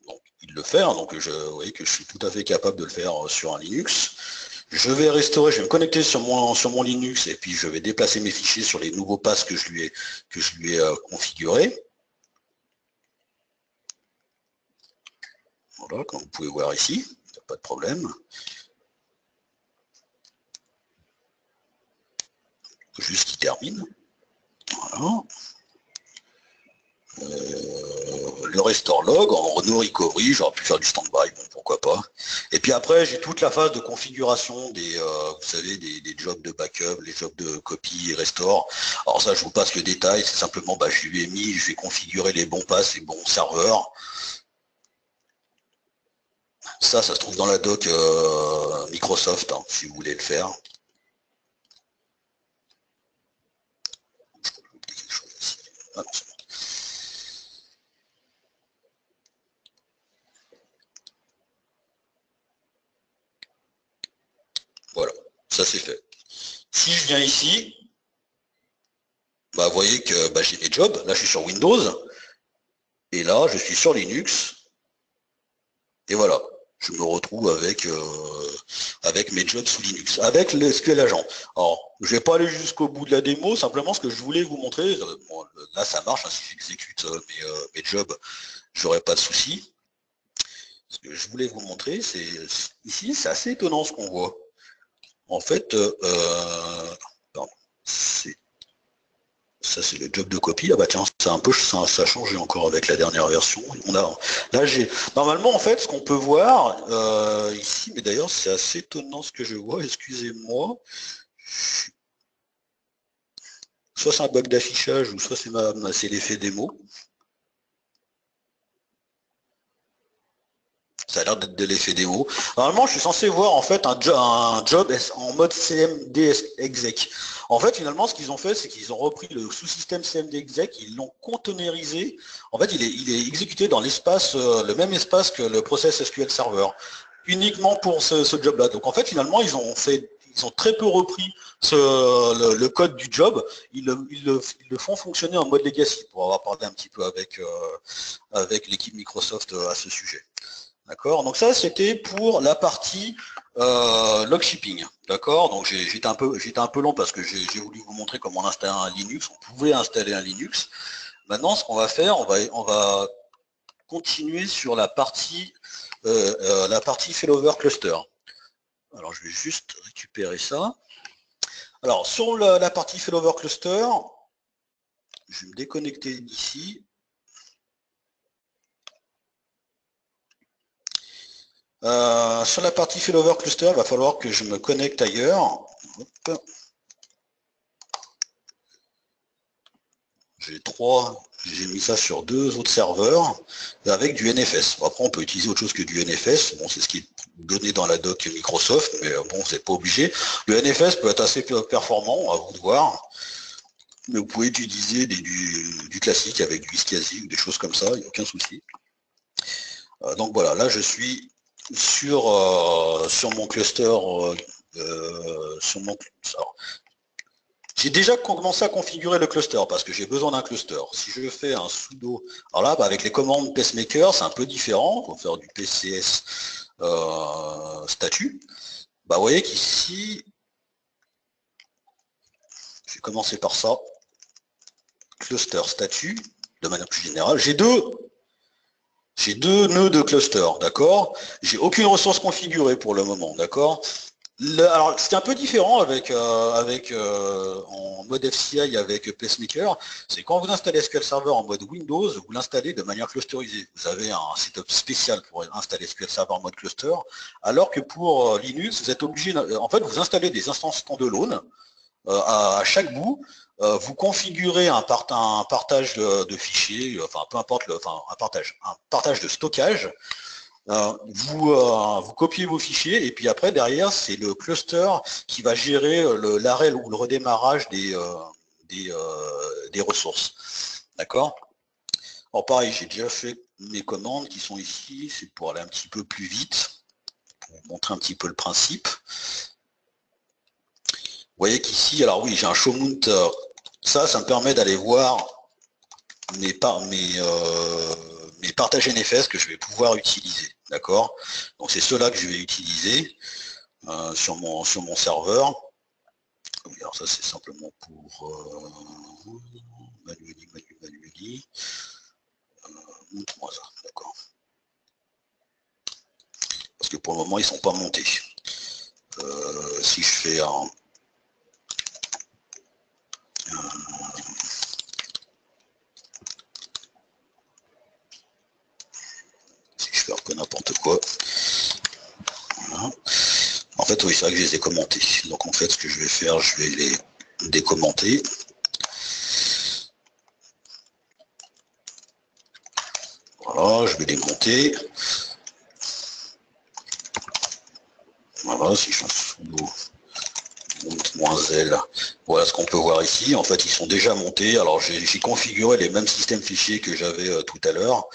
Donc il le fait. Hein, donc vous voyez que je suis tout à fait capable de le faire sur un Linux. Je vais restaurer, je vais me connecter sur mon Linux et puis je vais déplacer mes fichiers sur les nouveaux passes que je lui ai configurés. Voilà, comme vous pouvez voir ici, il n'y a pas de problème. Juste qu'il termine. Voilà. Le restore log, en no recovery, j'aurais pu faire du standby, bon, pourquoi pas. Et puis après, j'ai toute la phase de configuration des, vous savez, des jobs de backup, les jobs de copie et restore. Alors ça, je vous passe le détail, c'est simplement, je lui ai mis, je vais configurer les bons passes, les bons serveurs. Ça se trouve dans la doc Microsoft, hein, si vous voulez le faire. Ah non, c'est bon. Voilà, ça c'est fait. Si je viens ici, bah, vous voyez que bah, j'ai mes jobs. Là, je suis sur Windows. Et là, je suis sur Linux. Et voilà, je me retrouve avec mes jobs sous Linux, avec le SQL Agent. Alors, je ne vais pas aller jusqu'au bout de la démo, simplement ce que je voulais vous montrer, bon, là ça marche, hein, si j'exécute mes jobs, j'aurai pas de souci. Ce que je voulais vous montrer, c'est ici, c'est assez étonnant ce qu'on voit. En fait, pardon, ça c'est le job de copie. Ah bah tiens, c'est un peu ça a changé encore avec la dernière version. Là j'ai normalement en fait ce qu'on peut voir ici, mais d'ailleurs c'est assez étonnant ce que je vois. Excusez-moi. Soit c'est un bug d'affichage ou soit c'est l'effet démo. Ça a l'air d'être de l'effet démo. Normalement, je suis censé voir en fait un job en mode CMD exec. En fait, finalement, ce qu'ils ont fait, c'est qu'ils ont repris le sous-système CMD exec, ils l'ont containerisé. En fait, il est exécuté dans l'espace, le même espace que le process SQL Server, uniquement pour ce job-là. Donc en fait, finalement, ils ont très peu repris le code du job. Ils le font fonctionner en mode legacy, pour avoir parlé un petit peu avec l'équipe Microsoft à ce sujet. D'accord. Donc ça, c'était pour la partie log shipping. D'accord. Donc j'étais un peu long parce que j'ai voulu vous montrer comment on installe un Linux. On pouvait installer un Linux. Maintenant, ce qu'on va faire, on va continuer sur la partie failover cluster. Alors je vais juste récupérer ça. Alors sur la partie failover cluster, je vais me déconnecter d'ici. Sur la partie failover cluster, il va falloir que je me connecte ailleurs. Hop. J'ai mis ça sur 2 autres serveurs avec du NFS. Après, on peut utiliser autre chose que du NFS. Bon, c'est ce qui est donné dans la doc Microsoft, mais bon, vous n'êtes pas obligé. Le NFS peut être assez performant, à vous de voir. Mais vous pouvez utiliser du classique avec du Iskiasi ou des choses comme ça, il n'y a aucun souci. Donc voilà, là je suis sur mon cluster, j'ai déjà commencé à configurer le cluster parce que j'ai besoin d'un cluster. Si je fais un sudo, alors là, avec les commandes pacemaker, c'est un peu différent. On va faire du PCS statut. Vous voyez qu'ici, je vais commencer par ça. Cluster statut, de manière plus générale. J'ai deux nœuds de cluster, d'accord. J'ai aucune ressource configurée pour le moment, d'accord. Alors, c'est un peu différent en mode FCI avec Pacemaker, c'est quand vous installez SQL Server en mode Windows, vous l'installez de manière clusterisée. Vous avez un setup spécial pour installer SQL Server en mode cluster, alors que pour Linux, vous êtes obligé, en fait, vous installez des instances standalone à chaque bout. Vous configurez un partage de fichiers, enfin peu importe, un partage de stockage. Vous copiez vos fichiers et puis après derrière c'est le cluster qui va gérer l'arrêt ou le redémarrage des ressources. D'accord. Alors pareil, j'ai déjà fait mes commandes qui sont ici, c'est pour aller un petit peu plus vite, pour vous montrer un petit peu le principe. Vous voyez qu'ici, alors oui, j'ai un show mount, ça me permet d'aller voir mes partages NFS que je vais pouvoir utiliser. D'accord. Donc c'est ceux-là que je vais utiliser sur mon serveur. Alors ça c'est simplement pour manually. Montre-moi ça, d'accord. Parce que pour le moment ils sont pas montés. Si je fais si je fais un peu n'importe quoi. Voilà. En fait, oui, c'est vrai que je les ai commentés. Donc en fait, ce que je vais faire, je vais les décommenter. Voilà, je vais les monter. Voilà, si je fais un sudo -L, voilà ce qu'on peut voir ici. En fait, ils sont déjà montés. Alors, j'ai configuré les mêmes systèmes fichiers que j'avais tout à l'heure,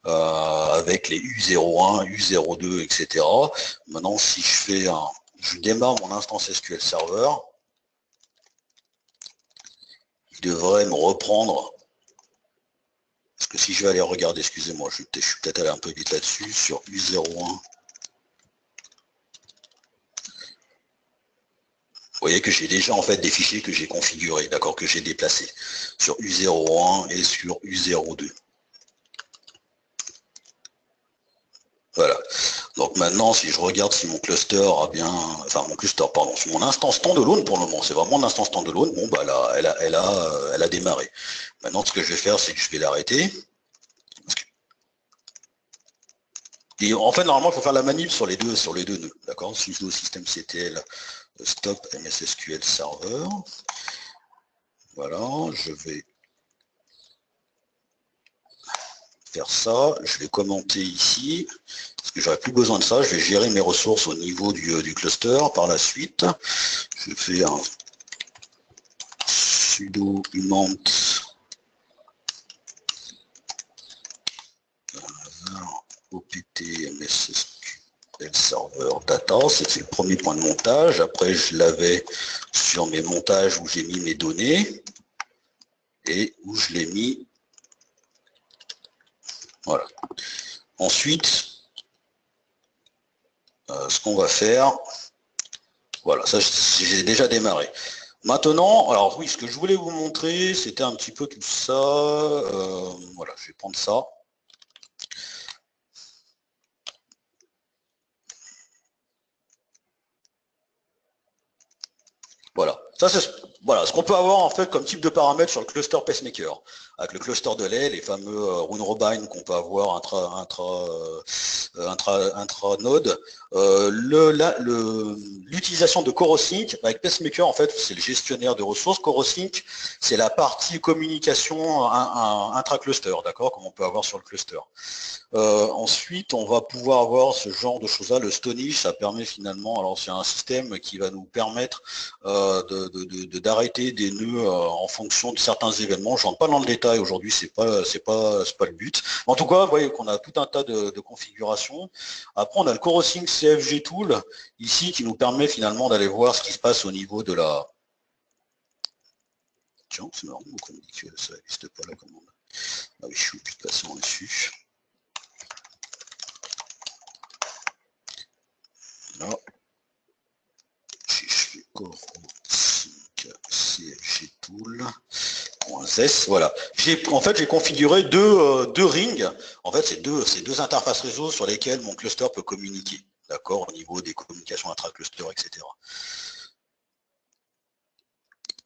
avec les U01, U02, etc. Maintenant, si je démarre mon instance SQL Server, il devrait me reprendre. Parce que si je vais aller regarder, excusez-moi, je suis peut-être allé un peu vite là-dessus, sur U01. Vous voyez que j'ai déjà en fait des fichiers que j'ai configurés, d'accord, que j'ai déplacés sur U01 et sur U02. Voilà. Donc maintenant, si je regarde si mon cluster a bien, enfin mon cluster, pardon, sur mon instance standalone pour le moment, c'est vraiment l'instance standalone, bon bah là, elle a démarré. Maintenant, ce que je vais faire, c'est que je vais l'arrêter. Et en fait, normalement, il faut faire la manip sur les deux nœuds, d'accord, sudo systemctl stop mssql server. Voilà, je vais faire ça, je vais commenter ici, parce que j'aurai plus besoin de ça, je vais gérer mes ressources au niveau du cluster. Par la suite, je fais un sudo mount opt mssql server data, c'est le premier point de montage. Après, je l'avais sur mes montages où j'ai mis mes données et où je l'ai mis. Voilà. Ensuite, ce qu'on va faire, voilà, ça j'ai déjà démarré. Maintenant, alors oui, ce que je voulais vous montrer, c'était un petit peu tout ça. Voilà, je vais prendre ça. Voilà, ça c'est voilà, ce qu'on peut avoir en fait comme type de paramètres sur le cluster pacemaker. Avec le cluster de lait, les fameux rune robin qu'on peut avoir intra-node. L'utilisation de CoroSync avec pacemaker, en fait, c'est le gestionnaire de ressources. CoroSync, c'est la partie communication intra-cluster, d'accord, comme on peut avoir sur le cluster. Ensuite, on va pouvoir avoir ce genre de choses-là. Le Stonish, ça permet finalement, alors c'est un système qui va nous permettre d'arrêter des nœuds en fonction de certains événements. Je rentre pas dans le détail aujourd'hui, c'est pas le but. En tout cas, vous voyez qu'on a tout un tas de configurations. Après, on a le CoroSync CFG Tool ici qui nous permet finalement d'aller voir ce qui se passe au niveau de la. Tiens, c'est marrant qu'on dit que ça n'existe pas la commande. Ah oui, je suis obligé de passer en dessus. Là, si je fais CoroSync CFG Tool. Voilà. En fait, j'ai configuré deux rings. En fait, c'est deux interfaces réseau sur lesquelles mon cluster peut communiquer, d'accord, au niveau des communications intra-cluster, etc.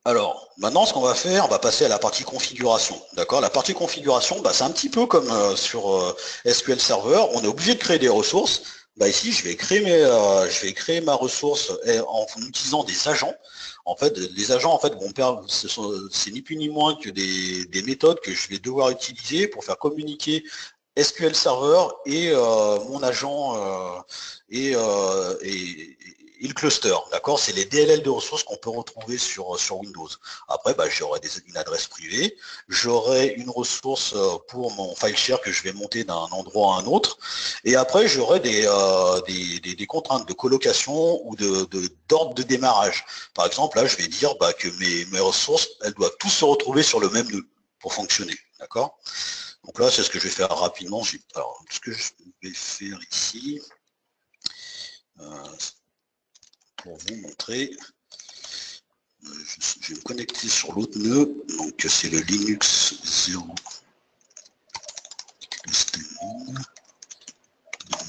Alors, maintenant, ce qu'on va faire, on va passer à la partie configuration, d'accord. La partie configuration, bah, c'est un petit peu comme sur SQL Server. On est obligé de créer des ressources. Bah, ici, je vais créer ma ressource en utilisant des agents. En fait, les agents, en fait, c'est ni plus ni moins que des méthodes que je vais devoir utiliser pour faire communiquer SQL Server et mon agent et le cluster, d'accord. C'est les DLL de ressources qu'on peut retrouver sur Windows. Après, bah, j'aurai une adresse privée, j'aurai une ressource pour mon file share que je vais monter d'un endroit à un autre, et après j'aurai des contraintes de colocation ou d'ordre de démarrage. Par exemple, là, je vais dire bah, que mes ressources, elles doivent tous se retrouver sur le même nœud pour fonctionner, d'accord. Donc là, c'est ce que je vais faire rapidement. Alors, ce que je vais faire ici, pour vous montrer, je vais me connecter sur l'autre nœud, donc c'est le Linux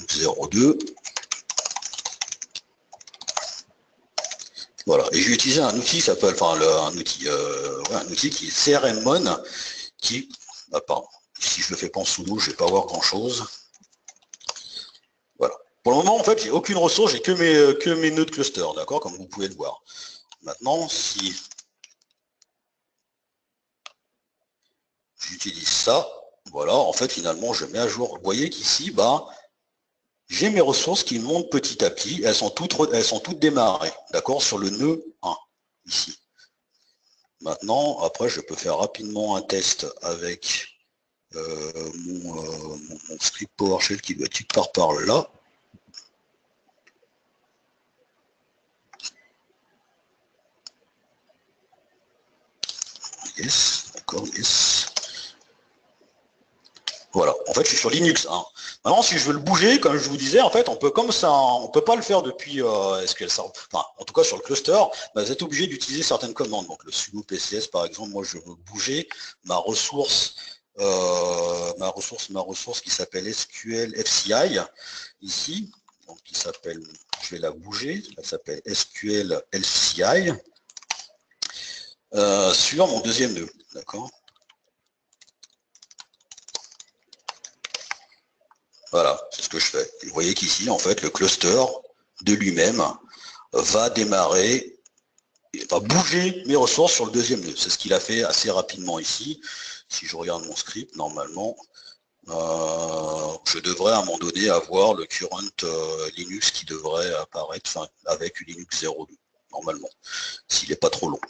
02. Voilà, et je vais utiliser un outil qui s'appelle, un outil qui est CRMon, qui, pardon, si je le fais pas en sudo, je vais pas voir grand chose. Voilà. Pour le moment, en fait, j'ai aucune ressource, j'ai que mes nœuds de cluster, d'accord, comme vous pouvez le voir. Maintenant, si j'utilise ça, voilà, en fait, finalement, je mets à jour. Vous voyez qu'ici, bah, j'ai mes ressources qui montent petit à petit, elles sont toutes démarrées, d'accord, sur le nœud 1, ici. Maintenant, après, je peux faire rapidement un test avec mon script PowerShell qui doit être quelque part par là. Yes, d'accord, yes. Voilà, en fait je suis sur Linux 1. Maintenant si je veux le bouger, comme je vous disais, en fait on peut comme ça, on peut pas le faire depuis SQL Server, enfin en tout cas sur le cluster, bah, vous êtes obligé d'utiliser certaines commandes. Donc le sudo PCS par exemple, moi je veux bouger ma ressource qui s'appelle SQL FCI ici, donc qui s'appelle, je vais la bouger, elle s'appelle SQL LCI sur mon deuxième nœud, d'accord. Voilà, c'est ce que je fais. Et vous voyez qu'ici, en fait, le cluster de lui-même va démarrer, et va bouger mes ressources sur le deuxième nœud. C'est ce qu'il a fait assez rapidement ici. Si je regarde mon script, normalement, je devrais à un moment donné avoir le current Linux qui devrait apparaître avec Linux 0.2, normalement, s'il n'est pas trop long.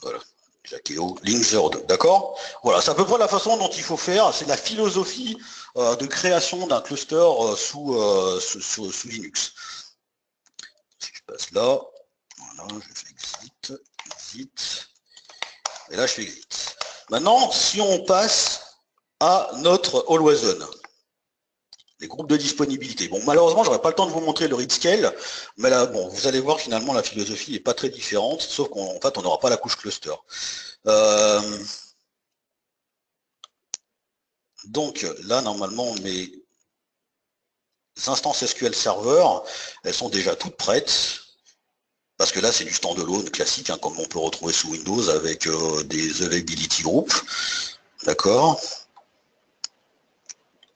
Voilà. Jacqueo, Link 02, d'accord? Voilà, c'est à peu près la façon dont il faut faire, c'est la philosophie de création d'un cluster sous Linux. Si je passe là, voilà, je fais exit, et là je fais exit. Maintenant, si on passe à notre Always On, les groupes de disponibilité. Bon, malheureusement, j'aurais pas le temps de vous montrer le read scale, mais là, bon, vous allez voir finalement la philosophie n'est pas très différente, sauf qu'en fait, on n'aura pas la couche cluster. Donc là, normalement, mes instances SQL Server, elles sont déjà toutes prêtes, parce que là, c'est du standalone classique, hein, comme on peut retrouver sous Windows, avec des availability groups. D'accord.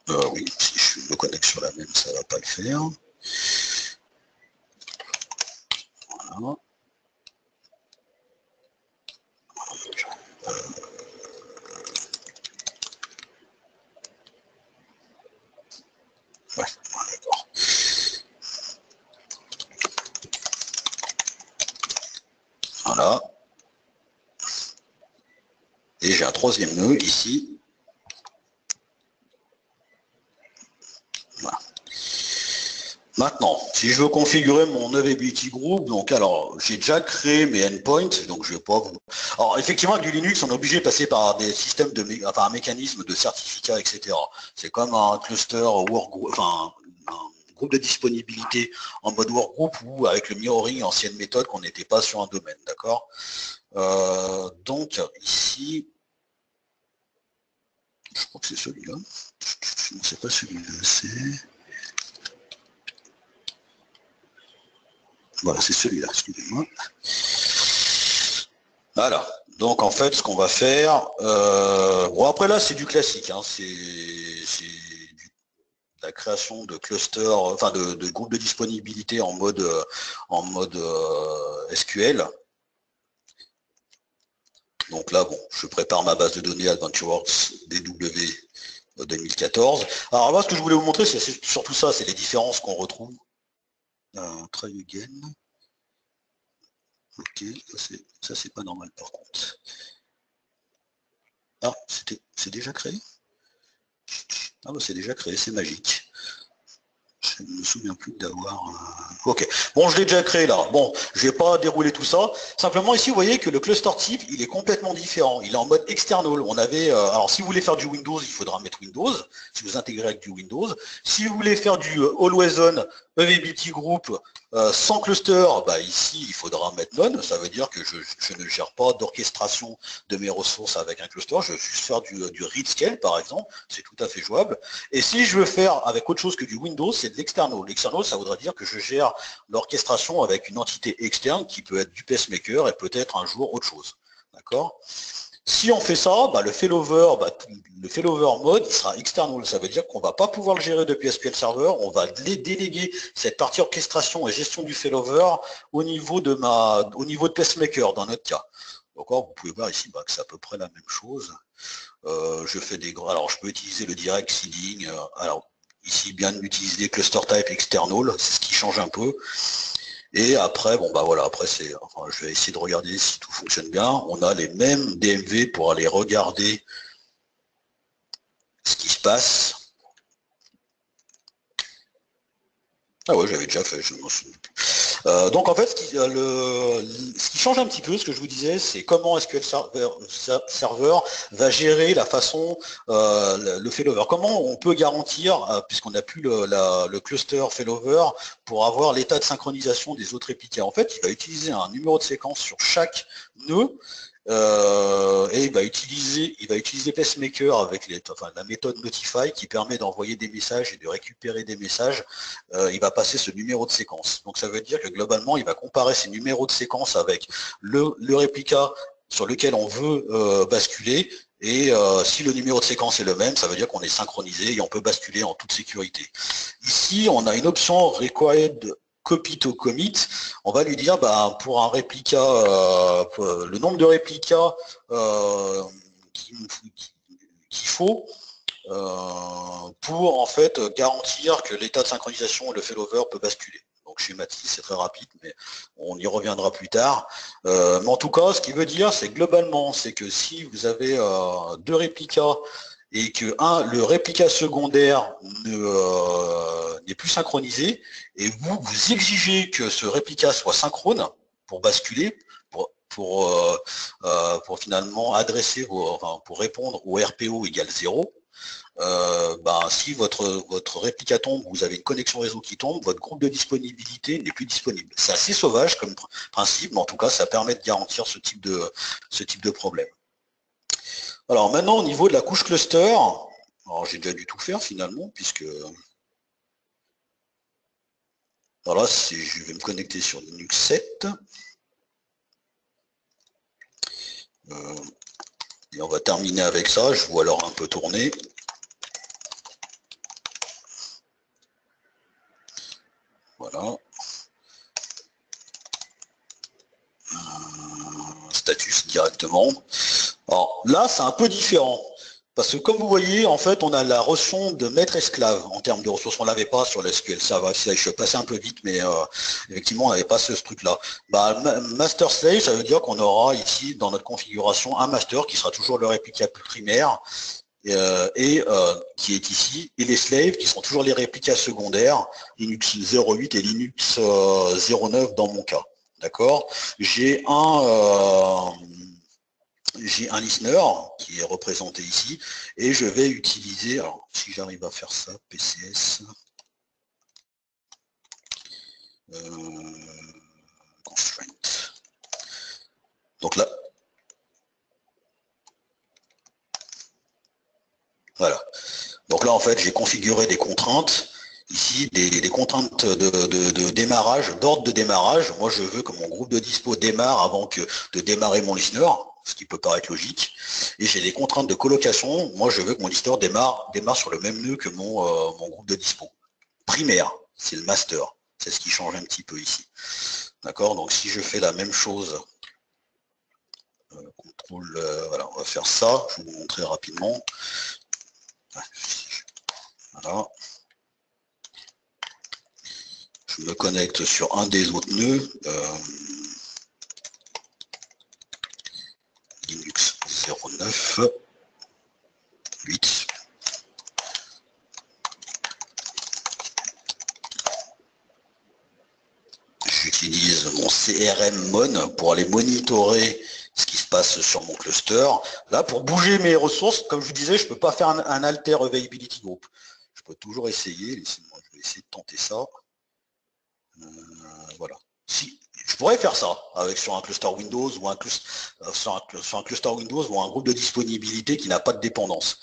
Oui, si je me connecte sur la même, ça ne va pas le faire. Voilà. Ouais, d'accord. Voilà. Et j'ai un troisième nœud ici. Voilà. Maintenant, si je veux configurer mon availability group, donc alors j'ai déjà créé mes endpoints, donc je vais pas vous. Alors effectivement, avec du Linux, on est obligé de passer par des systèmes enfin un mécanisme de certificat, etc. C'est comme un cluster workgroup, enfin un groupe de disponibilité en mode workgroup ou avec le mirroring, ancienne méthode qu'on n'était pas sur un domaine, d'accord. Donc ici, je crois que c'est celui-là. Non, c'est pas celui-là, c'est. Voilà, c'est celui-là, excusez-moi. Voilà, donc en fait, ce qu'on va faire, bon après là, c'est du classique, hein, c'est la création de clusters, enfin de groupes de disponibilité en mode SQL. Donc là, bon, je prépare ma base de données AdventureWorks DW 2014. Alors là, ce que je voulais vous montrer, c'est surtout ça, c'est les différences qu'on retrouve. Try again. Ok, ça c'est pas normal par contre. Ah, c'est déjà créé? Ah bah c'est déjà créé, c'est magique. Je ne me souviens plus d'avoir... Ok, bon je l'ai déjà créé là. Bon, je ne vais pas dérouler tout ça. Simplement ici, vous voyez que le cluster type, il est complètement différent. Il est en mode external. On avait, alors si vous voulez faire du Windows, il faudra mettre Windows, si vous intégrez avec du Windows. Si vous voulez faire du Always On, availability group, sans cluster, bah ici, il faudra mettre none. Ça veut dire que je ne gère pas d'orchestration de mes ressources avec un cluster. Je veux juste faire du read scale, par exemple. C'est tout à fait jouable. Et si je veux faire avec autre chose que du Windows, c'est de l'external. L'external, ça voudrait dire que je gère l'orchestration avec une entité externe qui peut être du pacemaker et peut-être un jour autre chose. D'accord? Si on fait ça, bah, le failover mode, il sera external. Ça veut dire qu'on ne va pas pouvoir le gérer depuis SQL Server. On va déléguer cette partie orchestration et gestion du failover au niveau de pacemaker dans notre cas. D'accord, vous pouvez voir ici que c'est à peu près la même chose. Je fais des grands. Alors je peux utiliser le direct seeding. Alors ici bien d'utiliser cluster type external, c'est ce qui change un peu. Et après, bon voilà, après je vais essayer de regarder si tout fonctionne bien. On a les mêmes DMV pour aller regarder ce qui se passe. Ah ouais, j'avais déjà fait, je m'en souviens plus. Donc en fait, ce qui change un petit peu, ce que je vous disais, c'est comment SQL Server va gérer la façon, le failover. Comment on peut garantir, puisqu'on n'a plus le cluster failover, pour avoir l'état de synchronisation des autres réplicas. En fait, il va utiliser un numéro de séquence sur chaque nœud, et il va utiliser Pacemaker avec la méthode Notify qui permet d'envoyer des messages et de récupérer des messages. Il va passer ce numéro de séquence. Donc ça veut dire que globalement, il va comparer ces numéros de séquence avec le réplica sur lequel on veut basculer. Et si le numéro de séquence est le même, ça veut dire qu'on est synchronisé et on peut basculer en toute sécurité. Ici, on a une option Required Copy to Commit. On va lui dire, pour un réplica, le nombre de réplicas qu'il faut pour en fait garantir que l'état de synchronisation et le failover peut basculer. Donc schématise, c'est très rapide, mais on y reviendra plus tard. Mais en tout cas, ce qui veut dire, c'est globalement, c'est que si vous avez deux réplicas et que le réplica secondaire n'est plus synchronisé, et vous exigez que ce réplica soit synchrone pour basculer, pour finalement adresser pour répondre au RPO égale 0, si votre réplica tombe, vous avez une connexion réseau qui tombe, votre groupe de disponibilité n'est plus disponible. C'est assez sauvage comme principe, mais en tout cas, ça permet de garantir ce type de problème. Alors maintenant, au niveau de la couche cluster, alors j'ai déjà dû tout faire finalement, puisque voilà, je vais me connecter sur Linux 7. Et on va terminer avec ça. Je vois alors un peu tourner. Voilà. Status directement. Alors là, c'est un peu différent. Parce que comme vous voyez, en fait, on a la notion de maître-esclave en termes de ressources. On ne l'avait pas sur SQL. Ça va, je suis passé un peu vite, mais effectivement, on n'avait pas ce truc-là. Master slave, ça veut dire qu'on aura ici, dans notre configuration, un master qui sera toujours le réplica primaire, qui est ici, et les slaves qui seront toujours les réplicas secondaires, Linux 08 et Linux 09 dans mon cas. D'accord ? J'ai un listener qui est représenté ici, et je vais utiliser, alors si j'arrive à faire ça, PCS, constraint. Donc là, voilà. Donc là, en fait, j'ai configuré des contraintes. Ici, des contraintes de démarrage, d'ordre de démarrage. Moi, je veux que mon groupe de dispo démarre avant de démarrer mon listener, ce qui peut paraître logique. Et j'ai des contraintes de colocation. Moi, je veux que mon listener démarre sur le même nœud que mon groupe de dispo. Primaire, c'est le master. C'est ce qui change un petit peu ici. D'accord ? Donc, si je fais la même chose, contrôle, voilà, on va faire ça. Je vais vous montrer rapidement. Voilà. Je me connecte sur un des autres nœuds, Linux 09, 8. J'utilise mon CRM-Mon pour aller monitorer ce qui se passe sur mon cluster. Là, pour bouger mes ressources, comme je vous disais, je ne peux pas faire un alter availability group. Je peux toujours essayer. Laissez-moi, je vais essayer de tenter ça. Voilà. Si, je pourrais faire ça sur un cluster Windows ou sur un cluster Windows ou un groupe de disponibilité qui n'a pas de dépendance.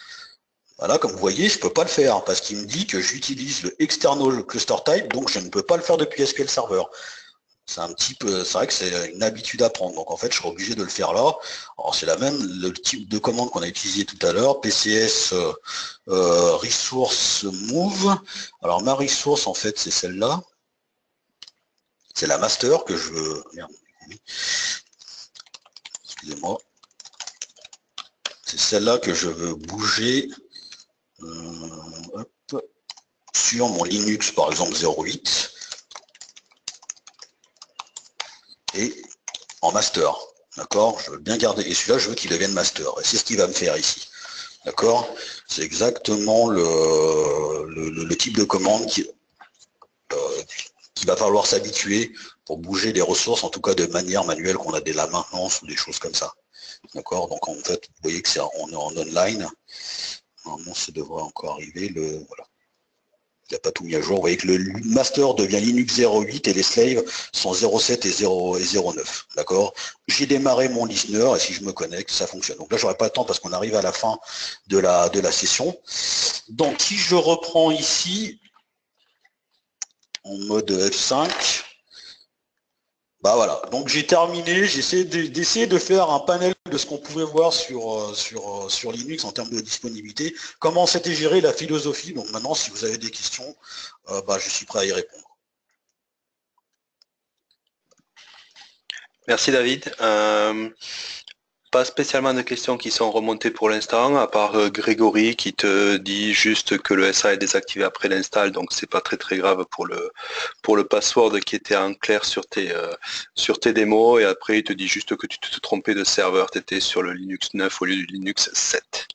Voilà, comme vous voyez, je ne peux pas le faire parce qu'il me dit que j'utilise le external cluster type, donc je ne peux pas le faire depuis SQL Server. C'est vrai que c'est une habitude à prendre. Donc en fait, je serai obligé de le faire là. Alors c'est le type de commande qu'on a utilisé tout à l'heure, PCS resource move. Alors ma resource, en fait, c'est celle-là. C'est la master que je veux. Merde. excusez-moi. C'est celle-là que je veux bouger sur mon Linux, par exemple 08, et en master. D'accord? Je veux bien garder. Et celui-là, je veux qu'il devienne master. Et c'est ce qu'il va me faire ici. D'accord? C'est exactement le type de commande qu'il va falloir s'habituer pour bouger les ressources, en tout cas de manière manuelle, qu'on a de la maintenance ou des choses comme ça. D'accord? Donc en fait, vous voyez que on est en online. Normalement, ça devrait encore arriver. Voilà. Il n'y a pas tout mis à jour. Vous voyez que le master devient Linux 08 et les slaves sont 07 et 09. D'accord? J'ai démarré mon listener et si je me connecte, ça fonctionne. Donc là, j'aurai pas le temps parce qu'on arrive à la fin de la session. Donc si je reprends ici en mode F5, bah voilà, donc j'ai terminé, j'ai essayé d'essayer de faire un panel de ce qu'on pouvait voir sur Linux en termes de disponibilité, comment c'était géré la philosophie. Donc maintenant, si vous avez des questions, je suis prêt à y répondre. Merci David. Pas spécialement de questions qui sont remontées pour l'instant, à part Grégory qui te dit juste que le SA est désactivé après l'install, donc c'est pas très grave pour le password qui était en clair sur tes démos, et après il te dit juste que tu te trompais de serveur, tu étais sur le Linux 9 au lieu du Linux 7.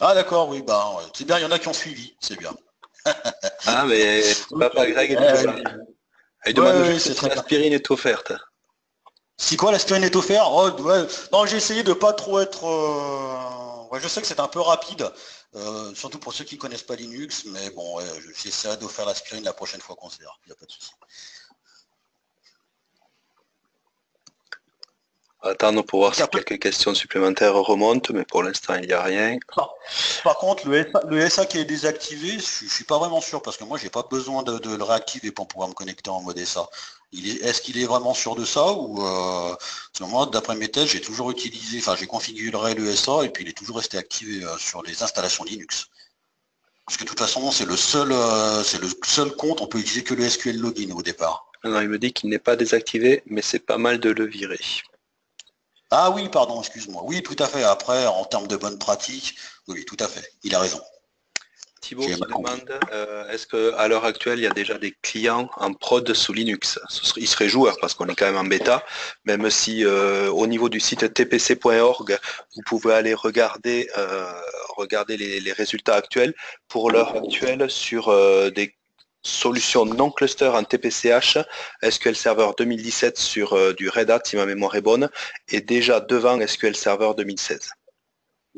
Ah d'accord, oui, bah c'est bien, il y en a qui ont suivi, c'est bien. Ah mais papa Greg est toujours là. Il demande juste si l'aspirine est offerte. Si quoi, l'aspirine est offerte? Oh, ouais. Non, j'ai essayé de pas trop être... je sais que c'est un peu rapide, surtout pour ceux qui ne connaissent pas Linux, mais bon, j'essaierai d'offrir l'aspirine la prochaine fois qu'on se verra, il n'y a pas de souci. Attendre pour voir si quelques questions supplémentaires remontent, mais pour l'instant il n'y a rien. Par contre, le SA qui est désactivé, je ne suis pas vraiment sûr, parce que moi j'ai pas besoin de le réactiver pour pouvoir me connecter en mode SA. Est-ce qu'il est vraiment sûr de ça ou moi, d'après mes tests, j'ai toujours utilisé, j'ai configuré le SA et puis il est toujours resté activé sur les installations Linux. Parce que de toute façon, c'est le seul compte, on peut utiliser que le SQL login au départ. Alors il me dit qu'il n'est pas désactivé, mais c'est pas mal de le virer. Ah oui, pardon, excuse-moi. Oui, tout à fait. Après, en termes de bonne pratique, oui, tout à fait. Il a raison. Thibaut qui demande, est-ce qu'à l'heure actuelle, il y a déjà des clients en prod sous Linux? Il serait joueur parce qu'on est quand même en bêta, même si au niveau du site tpc.org, vous pouvez aller regarder les résultats actuels. Pour l'heure actuelle, sur des solutions non cluster en TPCH, SQL Server 2017 sur du Red Hat, si ma mémoire est bonne, est déjà devant SQL Server 2016.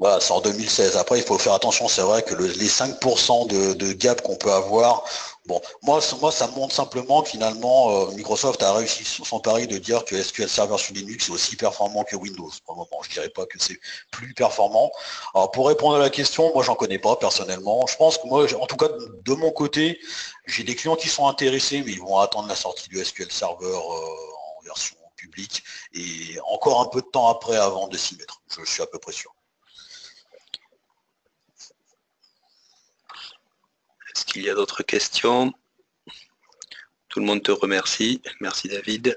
Voilà, c'est en 2016. Après, il faut faire attention. C'est vrai que les 5% de gap qu'on peut avoir, bon, moi, ça me montre simplement que finalement, Microsoft a réussi son pari de dire que SQL Server sur Linux est aussi performant que Windows. Pour le moment, je dirais pas que c'est plus performant. Alors, pour répondre à la question, moi, j'en connais pas personnellement. Je pense que moi, en tout cas, de mon côté, j'ai des clients qui sont intéressés, mais ils vont attendre la sortie du SQL Server en version publique et encore un peu de temps après avant de s'y mettre. Je suis à peu près sûr. Est-ce qu'il y a d'autres questions? Tout le monde te remercie. Merci David.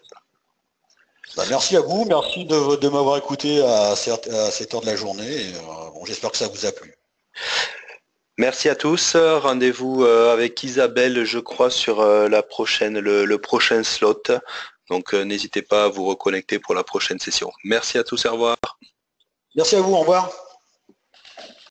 Merci à vous, merci de m'avoir écouté à cette heure de la journée. J'espère que ça vous a plu. Merci à tous. Rendez-vous avec Isabelle, je crois, sur le prochain slot. Donc n'hésitez pas à vous reconnecter pour la prochaine session. Merci à tous, au revoir. Merci à vous, au revoir.